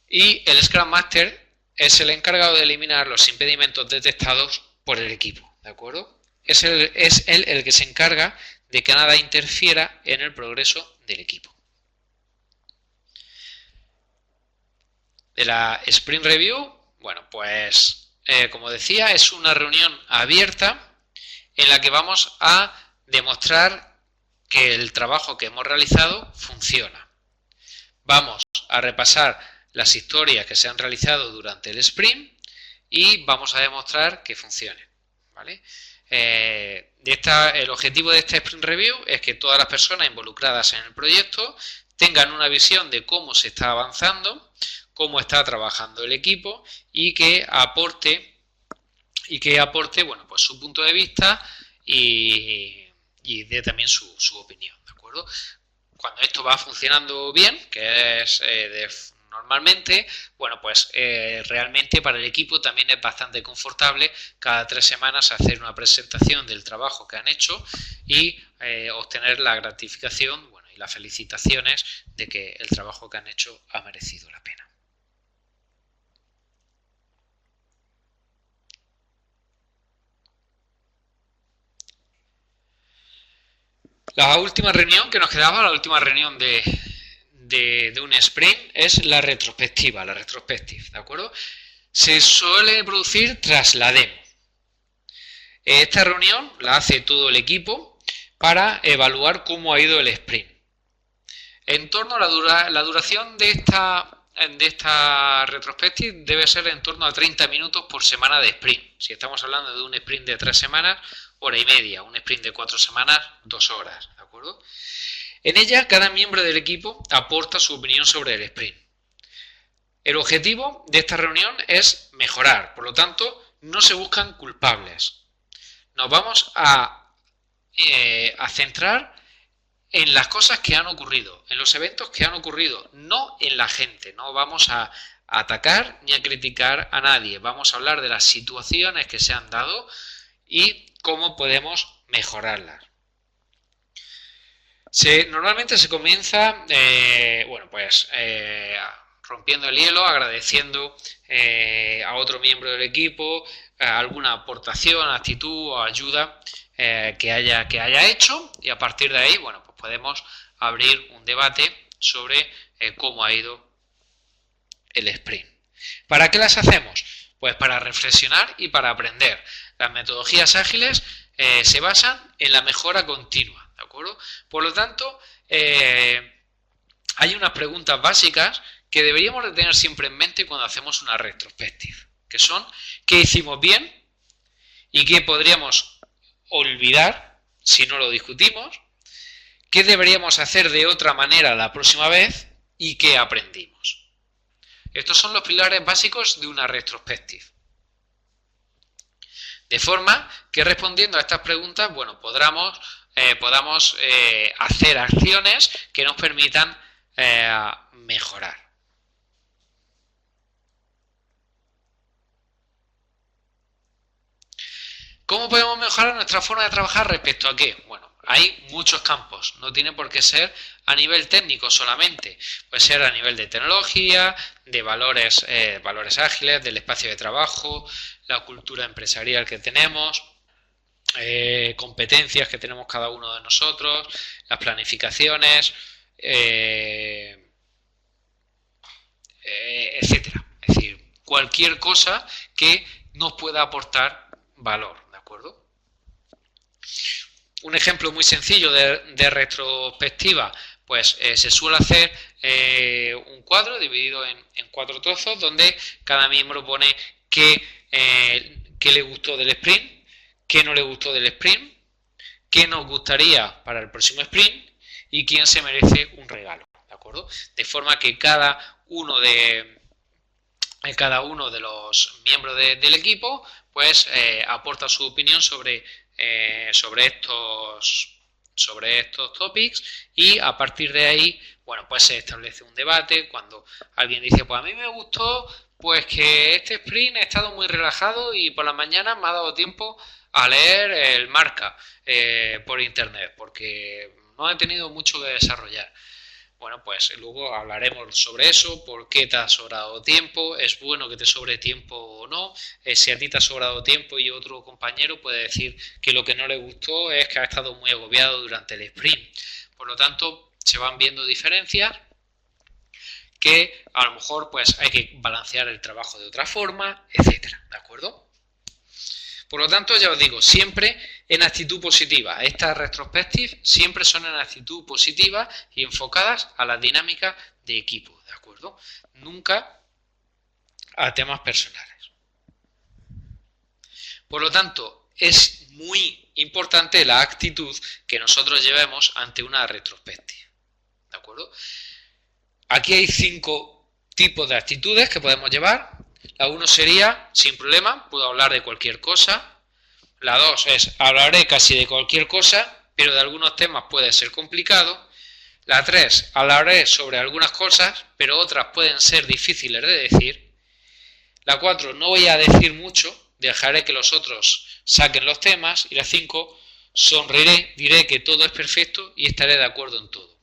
Y el Scrum Master es el encargado de eliminar los impedimentos detectados por el equipo, ¿de acuerdo? Es él el que se encarga de que nada interfiera en el progreso del equipo. De la Sprint Review, bueno, pues como decía, es una reunión abierta en la que vamos a demostrar que el trabajo que hemos realizado funciona. Vamos a repasar las historias que se han realizado durante el sprint y vamos a demostrar que funcionen, ¿vale? El objetivo de este Sprint Review es que todas las personas involucradas en el proyecto tengan una visión de cómo se está avanzando, cómo está trabajando el equipo y que aporte bueno, pues su punto de vista y dé también su opinión, ¿de acuerdo? Cuando esto va funcionando bien, que es normalmente, bueno, pues realmente para el equipo también es bastante confortable cada 3 semanas hacer una presentación del trabajo que han hecho y obtener la gratificación, bueno, y las felicitaciones de que el trabajo que han hecho ha merecido la pena. La última reunión que nos quedaba, la última reunión de un sprint es la retrospectiva, ¿de acuerdo? Se suele producir tras la demo. Esta reunión la hace todo el equipo para evaluar cómo ha ido el sprint. En torno a la duración de esta retrospectiva debe ser en torno a 30 minutos por semana de sprint. Si estamos hablando de un sprint de 3 semanas, hora y media, un sprint de 4 semanas, 2 horas, ¿de acuerdo? En ella, cada miembro del equipo aporta su opinión sobre el sprint. El objetivo de esta reunión es mejorar, por lo tanto, no se buscan culpables. Nos vamos a centrar en las cosas que han ocurrido, en los eventos que han ocurrido, no en la gente. No vamos a atacar ni a criticar a nadie. Vamos a hablar de las situaciones que se han dado y cómo podemos mejorarlas. Normalmente se comienza, bueno, pues rompiendo el hielo, agradeciendo a otro miembro del equipo alguna aportación, actitud o ayuda que haya hecho, y a partir de ahí, bueno, pues podemos abrir un debate sobre cómo ha ido el sprint. ¿Para qué las hacemos? Pues para reflexionar y para aprender. Las metodologías ágiles se basan en la mejora continua, ¿de acuerdo? Por lo tanto, hay unas preguntas básicas que deberíamos de tener siempre en mente cuando hacemos una retrospectiva, que son ¿qué hicimos bien? ¿Y qué podríamos olvidar si no lo discutimos? ¿Qué deberíamos hacer de otra manera la próxima vez? ¿Y qué aprendimos? Estos son los pilares básicos de una retrospectiva. De forma que respondiendo a estas preguntas, bueno, podamos hacer acciones que nos permitan mejorar. ¿Cómo podemos mejorar nuestra forma de trabajar respecto a qué? Bueno, hay muchos campos, no tiene por qué ser a nivel técnico solamente, puede ser a nivel de tecnología, de valores ágiles, del espacio de trabajo, la cultura empresarial que tenemos, competencias que tenemos cada uno de nosotros, las planificaciones, etcétera. Es decir, cualquier cosa que nos pueda aportar valor, ¿de acuerdo? Un ejemplo muy sencillo de retrospectiva, pues se suele hacer un cuadro dividido en 4 trozos donde cada miembro pone qué le gustó del sprint, qué no le gustó del sprint, qué nos gustaría para el próximo sprint y quién se merece un regalo, ¿de acuerdo? De forma que cada uno de los miembros del equipo pues aporta su opinión sobre estos topics y a partir de ahí, bueno, pues se establece un debate cuando alguien dice, pues a mí me gustó pues que este sprint ha estado muy relajado y por la mañana me ha dado tiempo a leer el marca por internet porque no he tenido mucho que desarrollar. Bueno, pues luego hablaremos sobre eso, por qué te ha sobrado tiempo, es bueno que te sobre tiempo o no, si a ti te ha sobrado tiempo y otro compañero puede decir que lo que no le gustó es que ha estado muy agobiado durante el sprint. Por lo tanto, se van viendo diferencias que a lo mejor pues hay que balancear el trabajo de otra forma, etcétera, ¿de acuerdo? Por lo tanto, ya os digo, siempre en actitud positiva. Estas retrospectivas siempre son en actitud positiva y enfocadas a la dinámica de equipo, ¿de acuerdo? acuerdo? Nunca a temas personales. Por lo tanto, es muy importante la actitud que nosotros llevemos ante una retrospectiva, ¿de acuerdo? Aquí hay 5 tipos de actitudes que podemos llevar. La 1 sería, sin problema, puedo hablar de cualquier cosa. La 2 es, hablaré casi de cualquier cosa, pero de algunos temas puede ser complicado. La 3, hablaré sobre algunas cosas, pero otras pueden ser difíciles de decir. La 4, no voy a decir mucho, dejaré que los otros saquen los temas. Y la 5, sonreiré, diré que todo es perfecto y estaré de acuerdo en todo.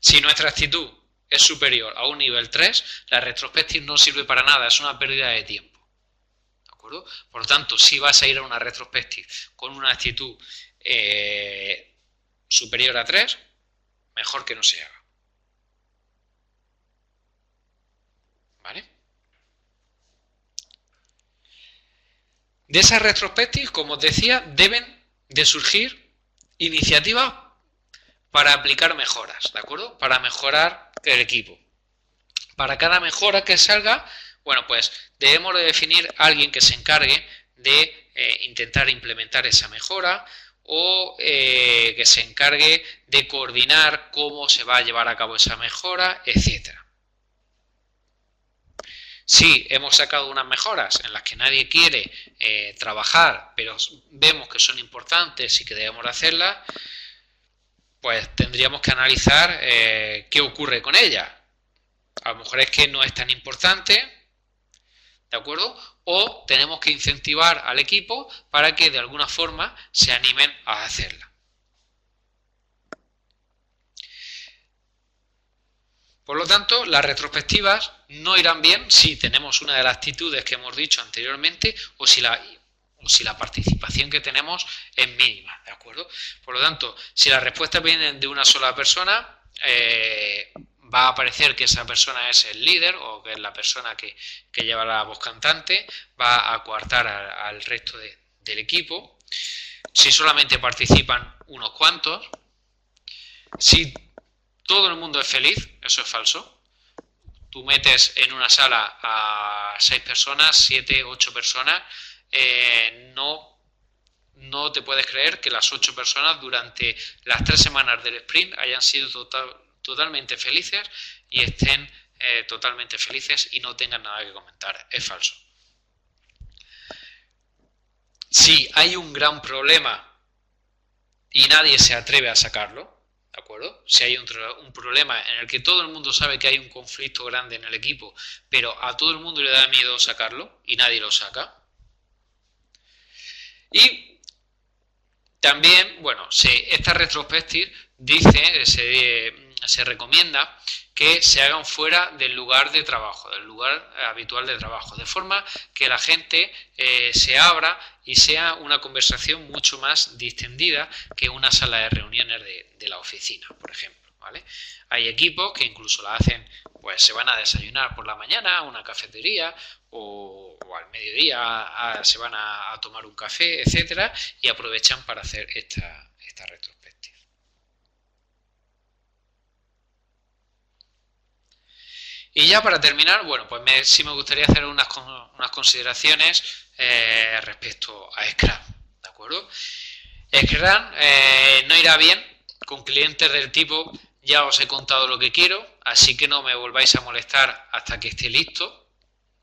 Si nuestra actitud es superior a un nivel 3, la retrospectiva no sirve para nada, es una pérdida de tiempo. ¿De acuerdo? Por lo tanto, si vas a ir a una retrospectiva con una actitud superior a 3, mejor que no se haga. ¿Vale? De esas retrospectivas, como os decía, deben de surgir iniciativas para aplicar mejoras, ¿de acuerdo? Para mejorar el equipo. Para cada mejora que salga, bueno, pues debemos de definir a alguien que se encargue de intentar implementar esa mejora o que se encargue de coordinar cómo se va a llevar a cabo esa mejora, etcétera. Si hemos sacado unas mejoras en las que nadie quiere trabajar, pero vemos que son importantes y que debemos hacerlas, pues tendríamos que analizar qué ocurre con ellas. A lo mejor es que no es tan importante, ¿de acuerdo? O tenemos que incentivar al equipo para que de alguna forma se animen a hacerla. Por lo tanto, las retrospectivas no irán bien si tenemos una de las actitudes que hemos dicho anteriormente o si la participación que tenemos es mínima, ¿de acuerdo? Por lo tanto, si las respuestas vienen de una sola persona, va a parecer que esa persona es el líder o que es la persona que lleva la voz cantante, va a coartar al resto del equipo. Si solamente participan unos cuantos, si todo el mundo es feliz, eso es falso. Tú metes en una sala a 6 personas, 7, 8 personas, no te puedes creer que las 8 personas durante las 3 semanas del sprint hayan sido totalmente felices y estén totalmente felices y no tengan nada que comentar. Es falso. Si hay un gran problema y nadie se atreve a sacarlo, ¿de acuerdo? Si hay un problema en el que todo el mundo sabe que hay un conflicto grande en el equipo, pero a todo el mundo le da miedo sacarlo y nadie lo saca. Y también, bueno, esta retrospectiva se recomienda que se hagan fuera del lugar de trabajo, del lugar habitual de trabajo, de forma que la gente se abra y sea una conversación mucho más distendida que una sala de reuniones de la oficina, por ejemplo, ¿vale? Hay equipos que incluso la hacen, pues se van a desayunar por la mañana a una cafetería o al mediodía se van a tomar un café, etcétera, y aprovechan para hacer esta retrospectiva. Y ya para terminar, bueno, pues sí me gustaría hacer unas consideraciones respecto a Scrum, ¿de acuerdo? Scrum no irá bien con clientes del tipo, ya os he contado lo que quiero, así que no me volváis a molestar hasta que esté listo,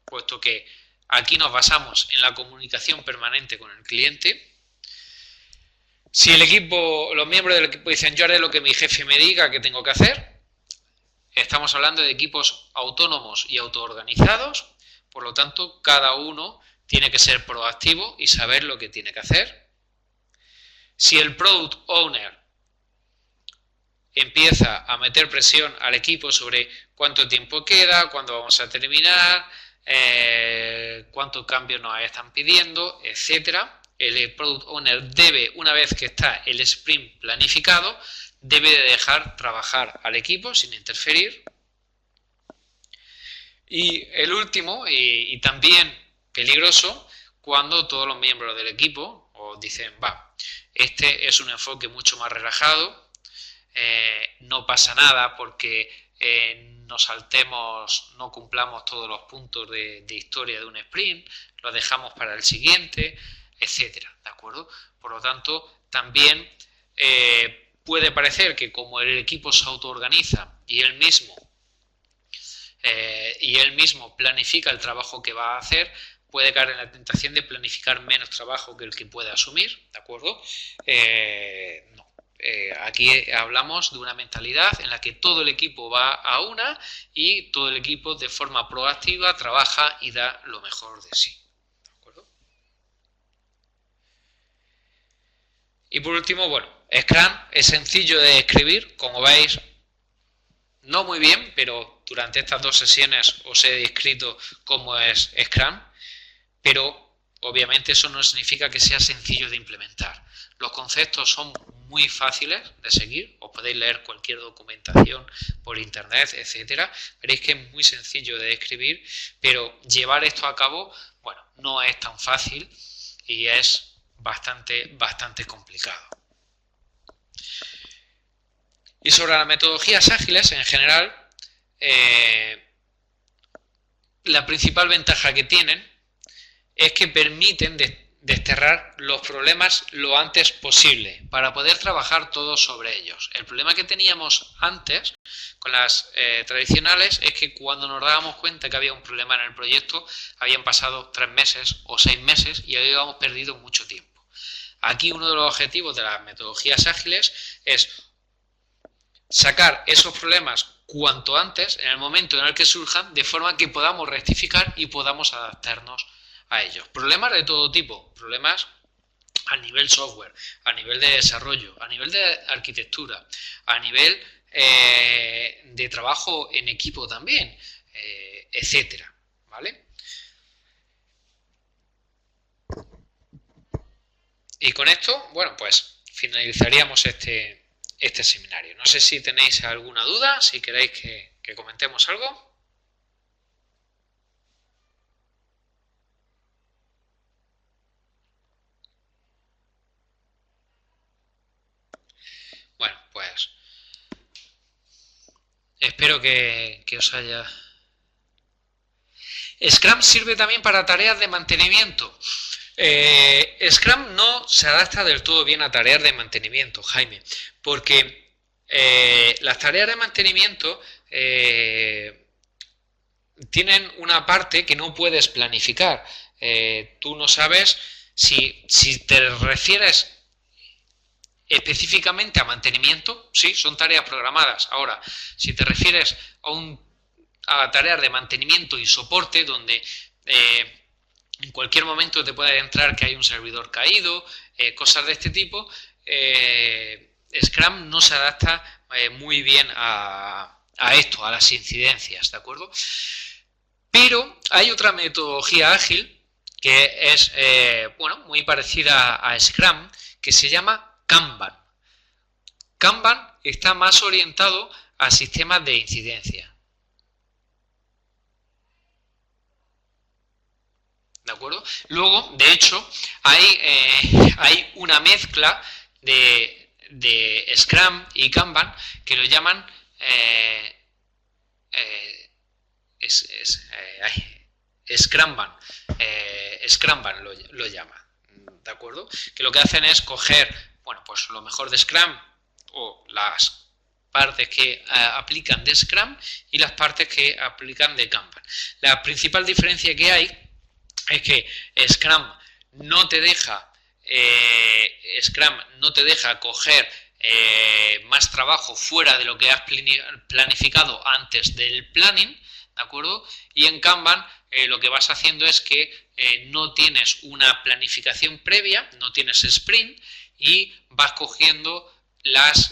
puesto que aquí nos basamos en la comunicación permanente con el cliente. Si los miembros del equipo dicen, yo haré lo que mi jefe me diga que tengo que hacer, estamos hablando de equipos autónomos y autoorganizados, por lo tanto, cada uno tiene que ser proactivo y saber lo que tiene que hacer. Si el Product Owner empieza a meter presión al equipo sobre cuánto tiempo queda, cuándo vamos a terminar, cuántos cambios nos están pidiendo, etcétera, el Product Owner debe, una vez que está el sprint planificado, debe de dejar trabajar al equipo sin interferir. Y el último, y también peligroso, cuando todos los miembros del equipo os dicen, este es un enfoque mucho más relajado, no pasa nada porque nos saltemos, no cumplamos todos los puntos de historia de un sprint, lo dejamos para el siguiente, etcétera, ¿de acuerdo? Por lo tanto, también puede parecer que como el equipo se autoorganiza y él mismo planifica el trabajo que va a hacer, puede caer en la tentación de planificar menos trabajo que el que puede asumir, ¿de acuerdo? No. Aquí hablamos de una mentalidad en la que todo el equipo va a una y todo el equipo de forma proactiva trabaja y da lo mejor de sí. ¿De acuerdo? Y por último, bueno, Scrum es sencillo de escribir, como veis, no muy bien, pero durante estas 2 sesiones os he descrito cómo es Scrum, pero obviamente eso no significa que sea sencillo de implementar. Los conceptos son muy fáciles de seguir, os podéis leer cualquier documentación por internet, etcétera. Veréis que es muy sencillo de escribir, pero llevar esto a cabo, bueno, no es tan fácil y es bastante complicado. Y sobre las metodologías ágiles en general, la principal ventaja que tienen es que permiten desterrar los problemas lo antes posible para poder trabajar todos sobre ellos. El problema que teníamos antes con las tradicionales es que cuando nos dábamos cuenta que había un problema en el proyecto habían pasado 3 meses o 6 meses y habíamos perdido mucho tiempo. Aquí uno de los objetivos de las metodologías ágiles es sacar esos problemas cuanto antes, en el momento en el que surjan, de forma que podamos rectificar y podamos adaptarnos a ellos. Problemas de todo tipo, problemas a nivel software, a nivel de desarrollo, a nivel de arquitectura, a nivel de trabajo en equipo también, etcétera, ¿vale? Y con esto, bueno, pues finalizaríamos este seminario. No sé si tenéis alguna duda, si queréis que comentemos algo. Bueno, pues espero que os haya... Scrum sirve también para tareas de mantenimiento. Scrum no se adapta del todo bien a tareas de mantenimiento, Jaime, porque las tareas de mantenimiento tienen una parte que no puedes planificar. Tú no sabes si te refieres específicamente a mantenimiento, sí, son tareas programadas. Ahora, si te refieres a tareas de mantenimiento y soporte, donde en cualquier momento te puede entrar que hay un servidor caído, cosas de este tipo, Scrum no se adapta muy bien a esto, a las incidencias, ¿de acuerdo? Pero hay otra metodología ágil que es bueno, muy parecida a Scrum, que se llama Kanban. Kanban está más orientado a sistemas de incidencia. ¿De acuerdo? Luego, de hecho, hay una mezcla de Scrum y Kanban que lo llaman Scrumban. Scrumban lo llama. ¿De acuerdo? Que lo que hacen es coger, bueno, pues lo mejor de Scrum o las partes que aplican de Scrum y las partes que aplican de Kanban. La principal diferencia que hay es que Scrum no te deja coger más trabajo fuera de lo que has planificado antes del planning, ¿de acuerdo? Y en Kanban lo que vas haciendo es que no tienes una planificación previa, no tienes sprint y vas cogiendo las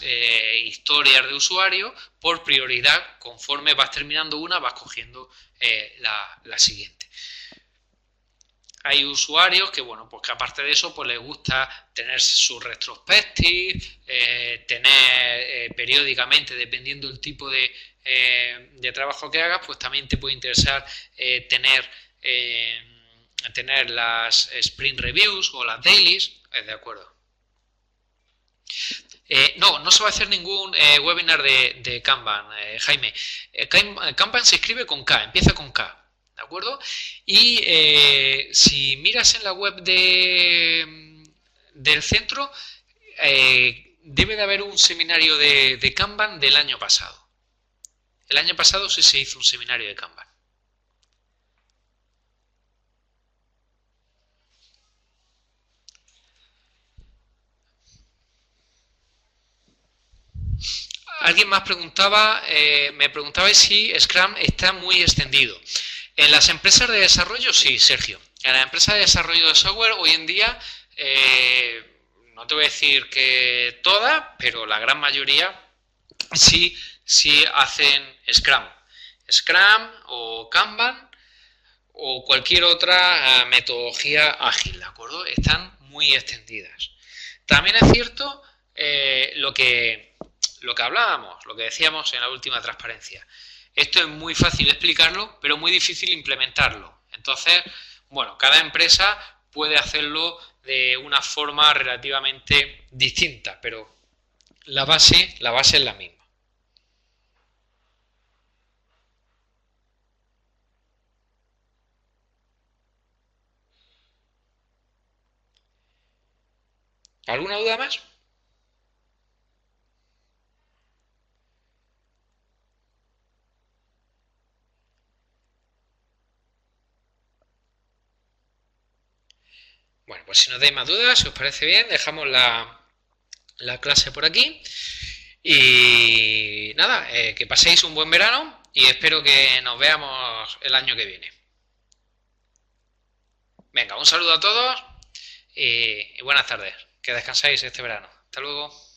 historias de usuario por prioridad. Conforme vas terminando una, vas cogiendo la siguiente. Hay usuarios que, bueno, pues que aparte de eso, pues les gusta tener su retrospective, tener periódicamente, dependiendo del tipo de trabajo que hagas, pues también te puede interesar tener las sprint reviews o las dailies, ¿de acuerdo? No, no se va a hacer ningún webinar de Kanban, Jaime. Kanban se escribe con K, empieza con K, ¿de acuerdo? Y si miras en la web del centro, debe de haber un seminario de Kanban del año pasado. El año pasado sí se hizo un seminario de Kanban. Alguien más preguntaba, me preguntaba si Scrum está muy extendido. En las empresas de desarrollo, sí, Sergio. En las empresas de desarrollo de software, hoy en día, no te voy a decir que todas, pero la gran mayoría sí hacen Scrum. Scrum o Kanban o cualquier otra metodología ágil, ¿de acuerdo? Están muy extendidas. También es cierto lo que hablábamos, lo que decíamos en la última transparencia. Esto es muy fácil explicarlo, pero muy difícil implementarlo. Entonces, bueno, cada empresa puede hacerlo de una forma relativamente distinta, pero la base es la misma. ¿Alguna duda más? Bueno, pues si no tenéis más dudas, si os parece bien, dejamos la clase por aquí. Y nada, que paséis un buen verano y espero que nos veamos el año que viene. Venga, un saludo a todos y buenas tardes. Que descansáis este verano. Hasta luego.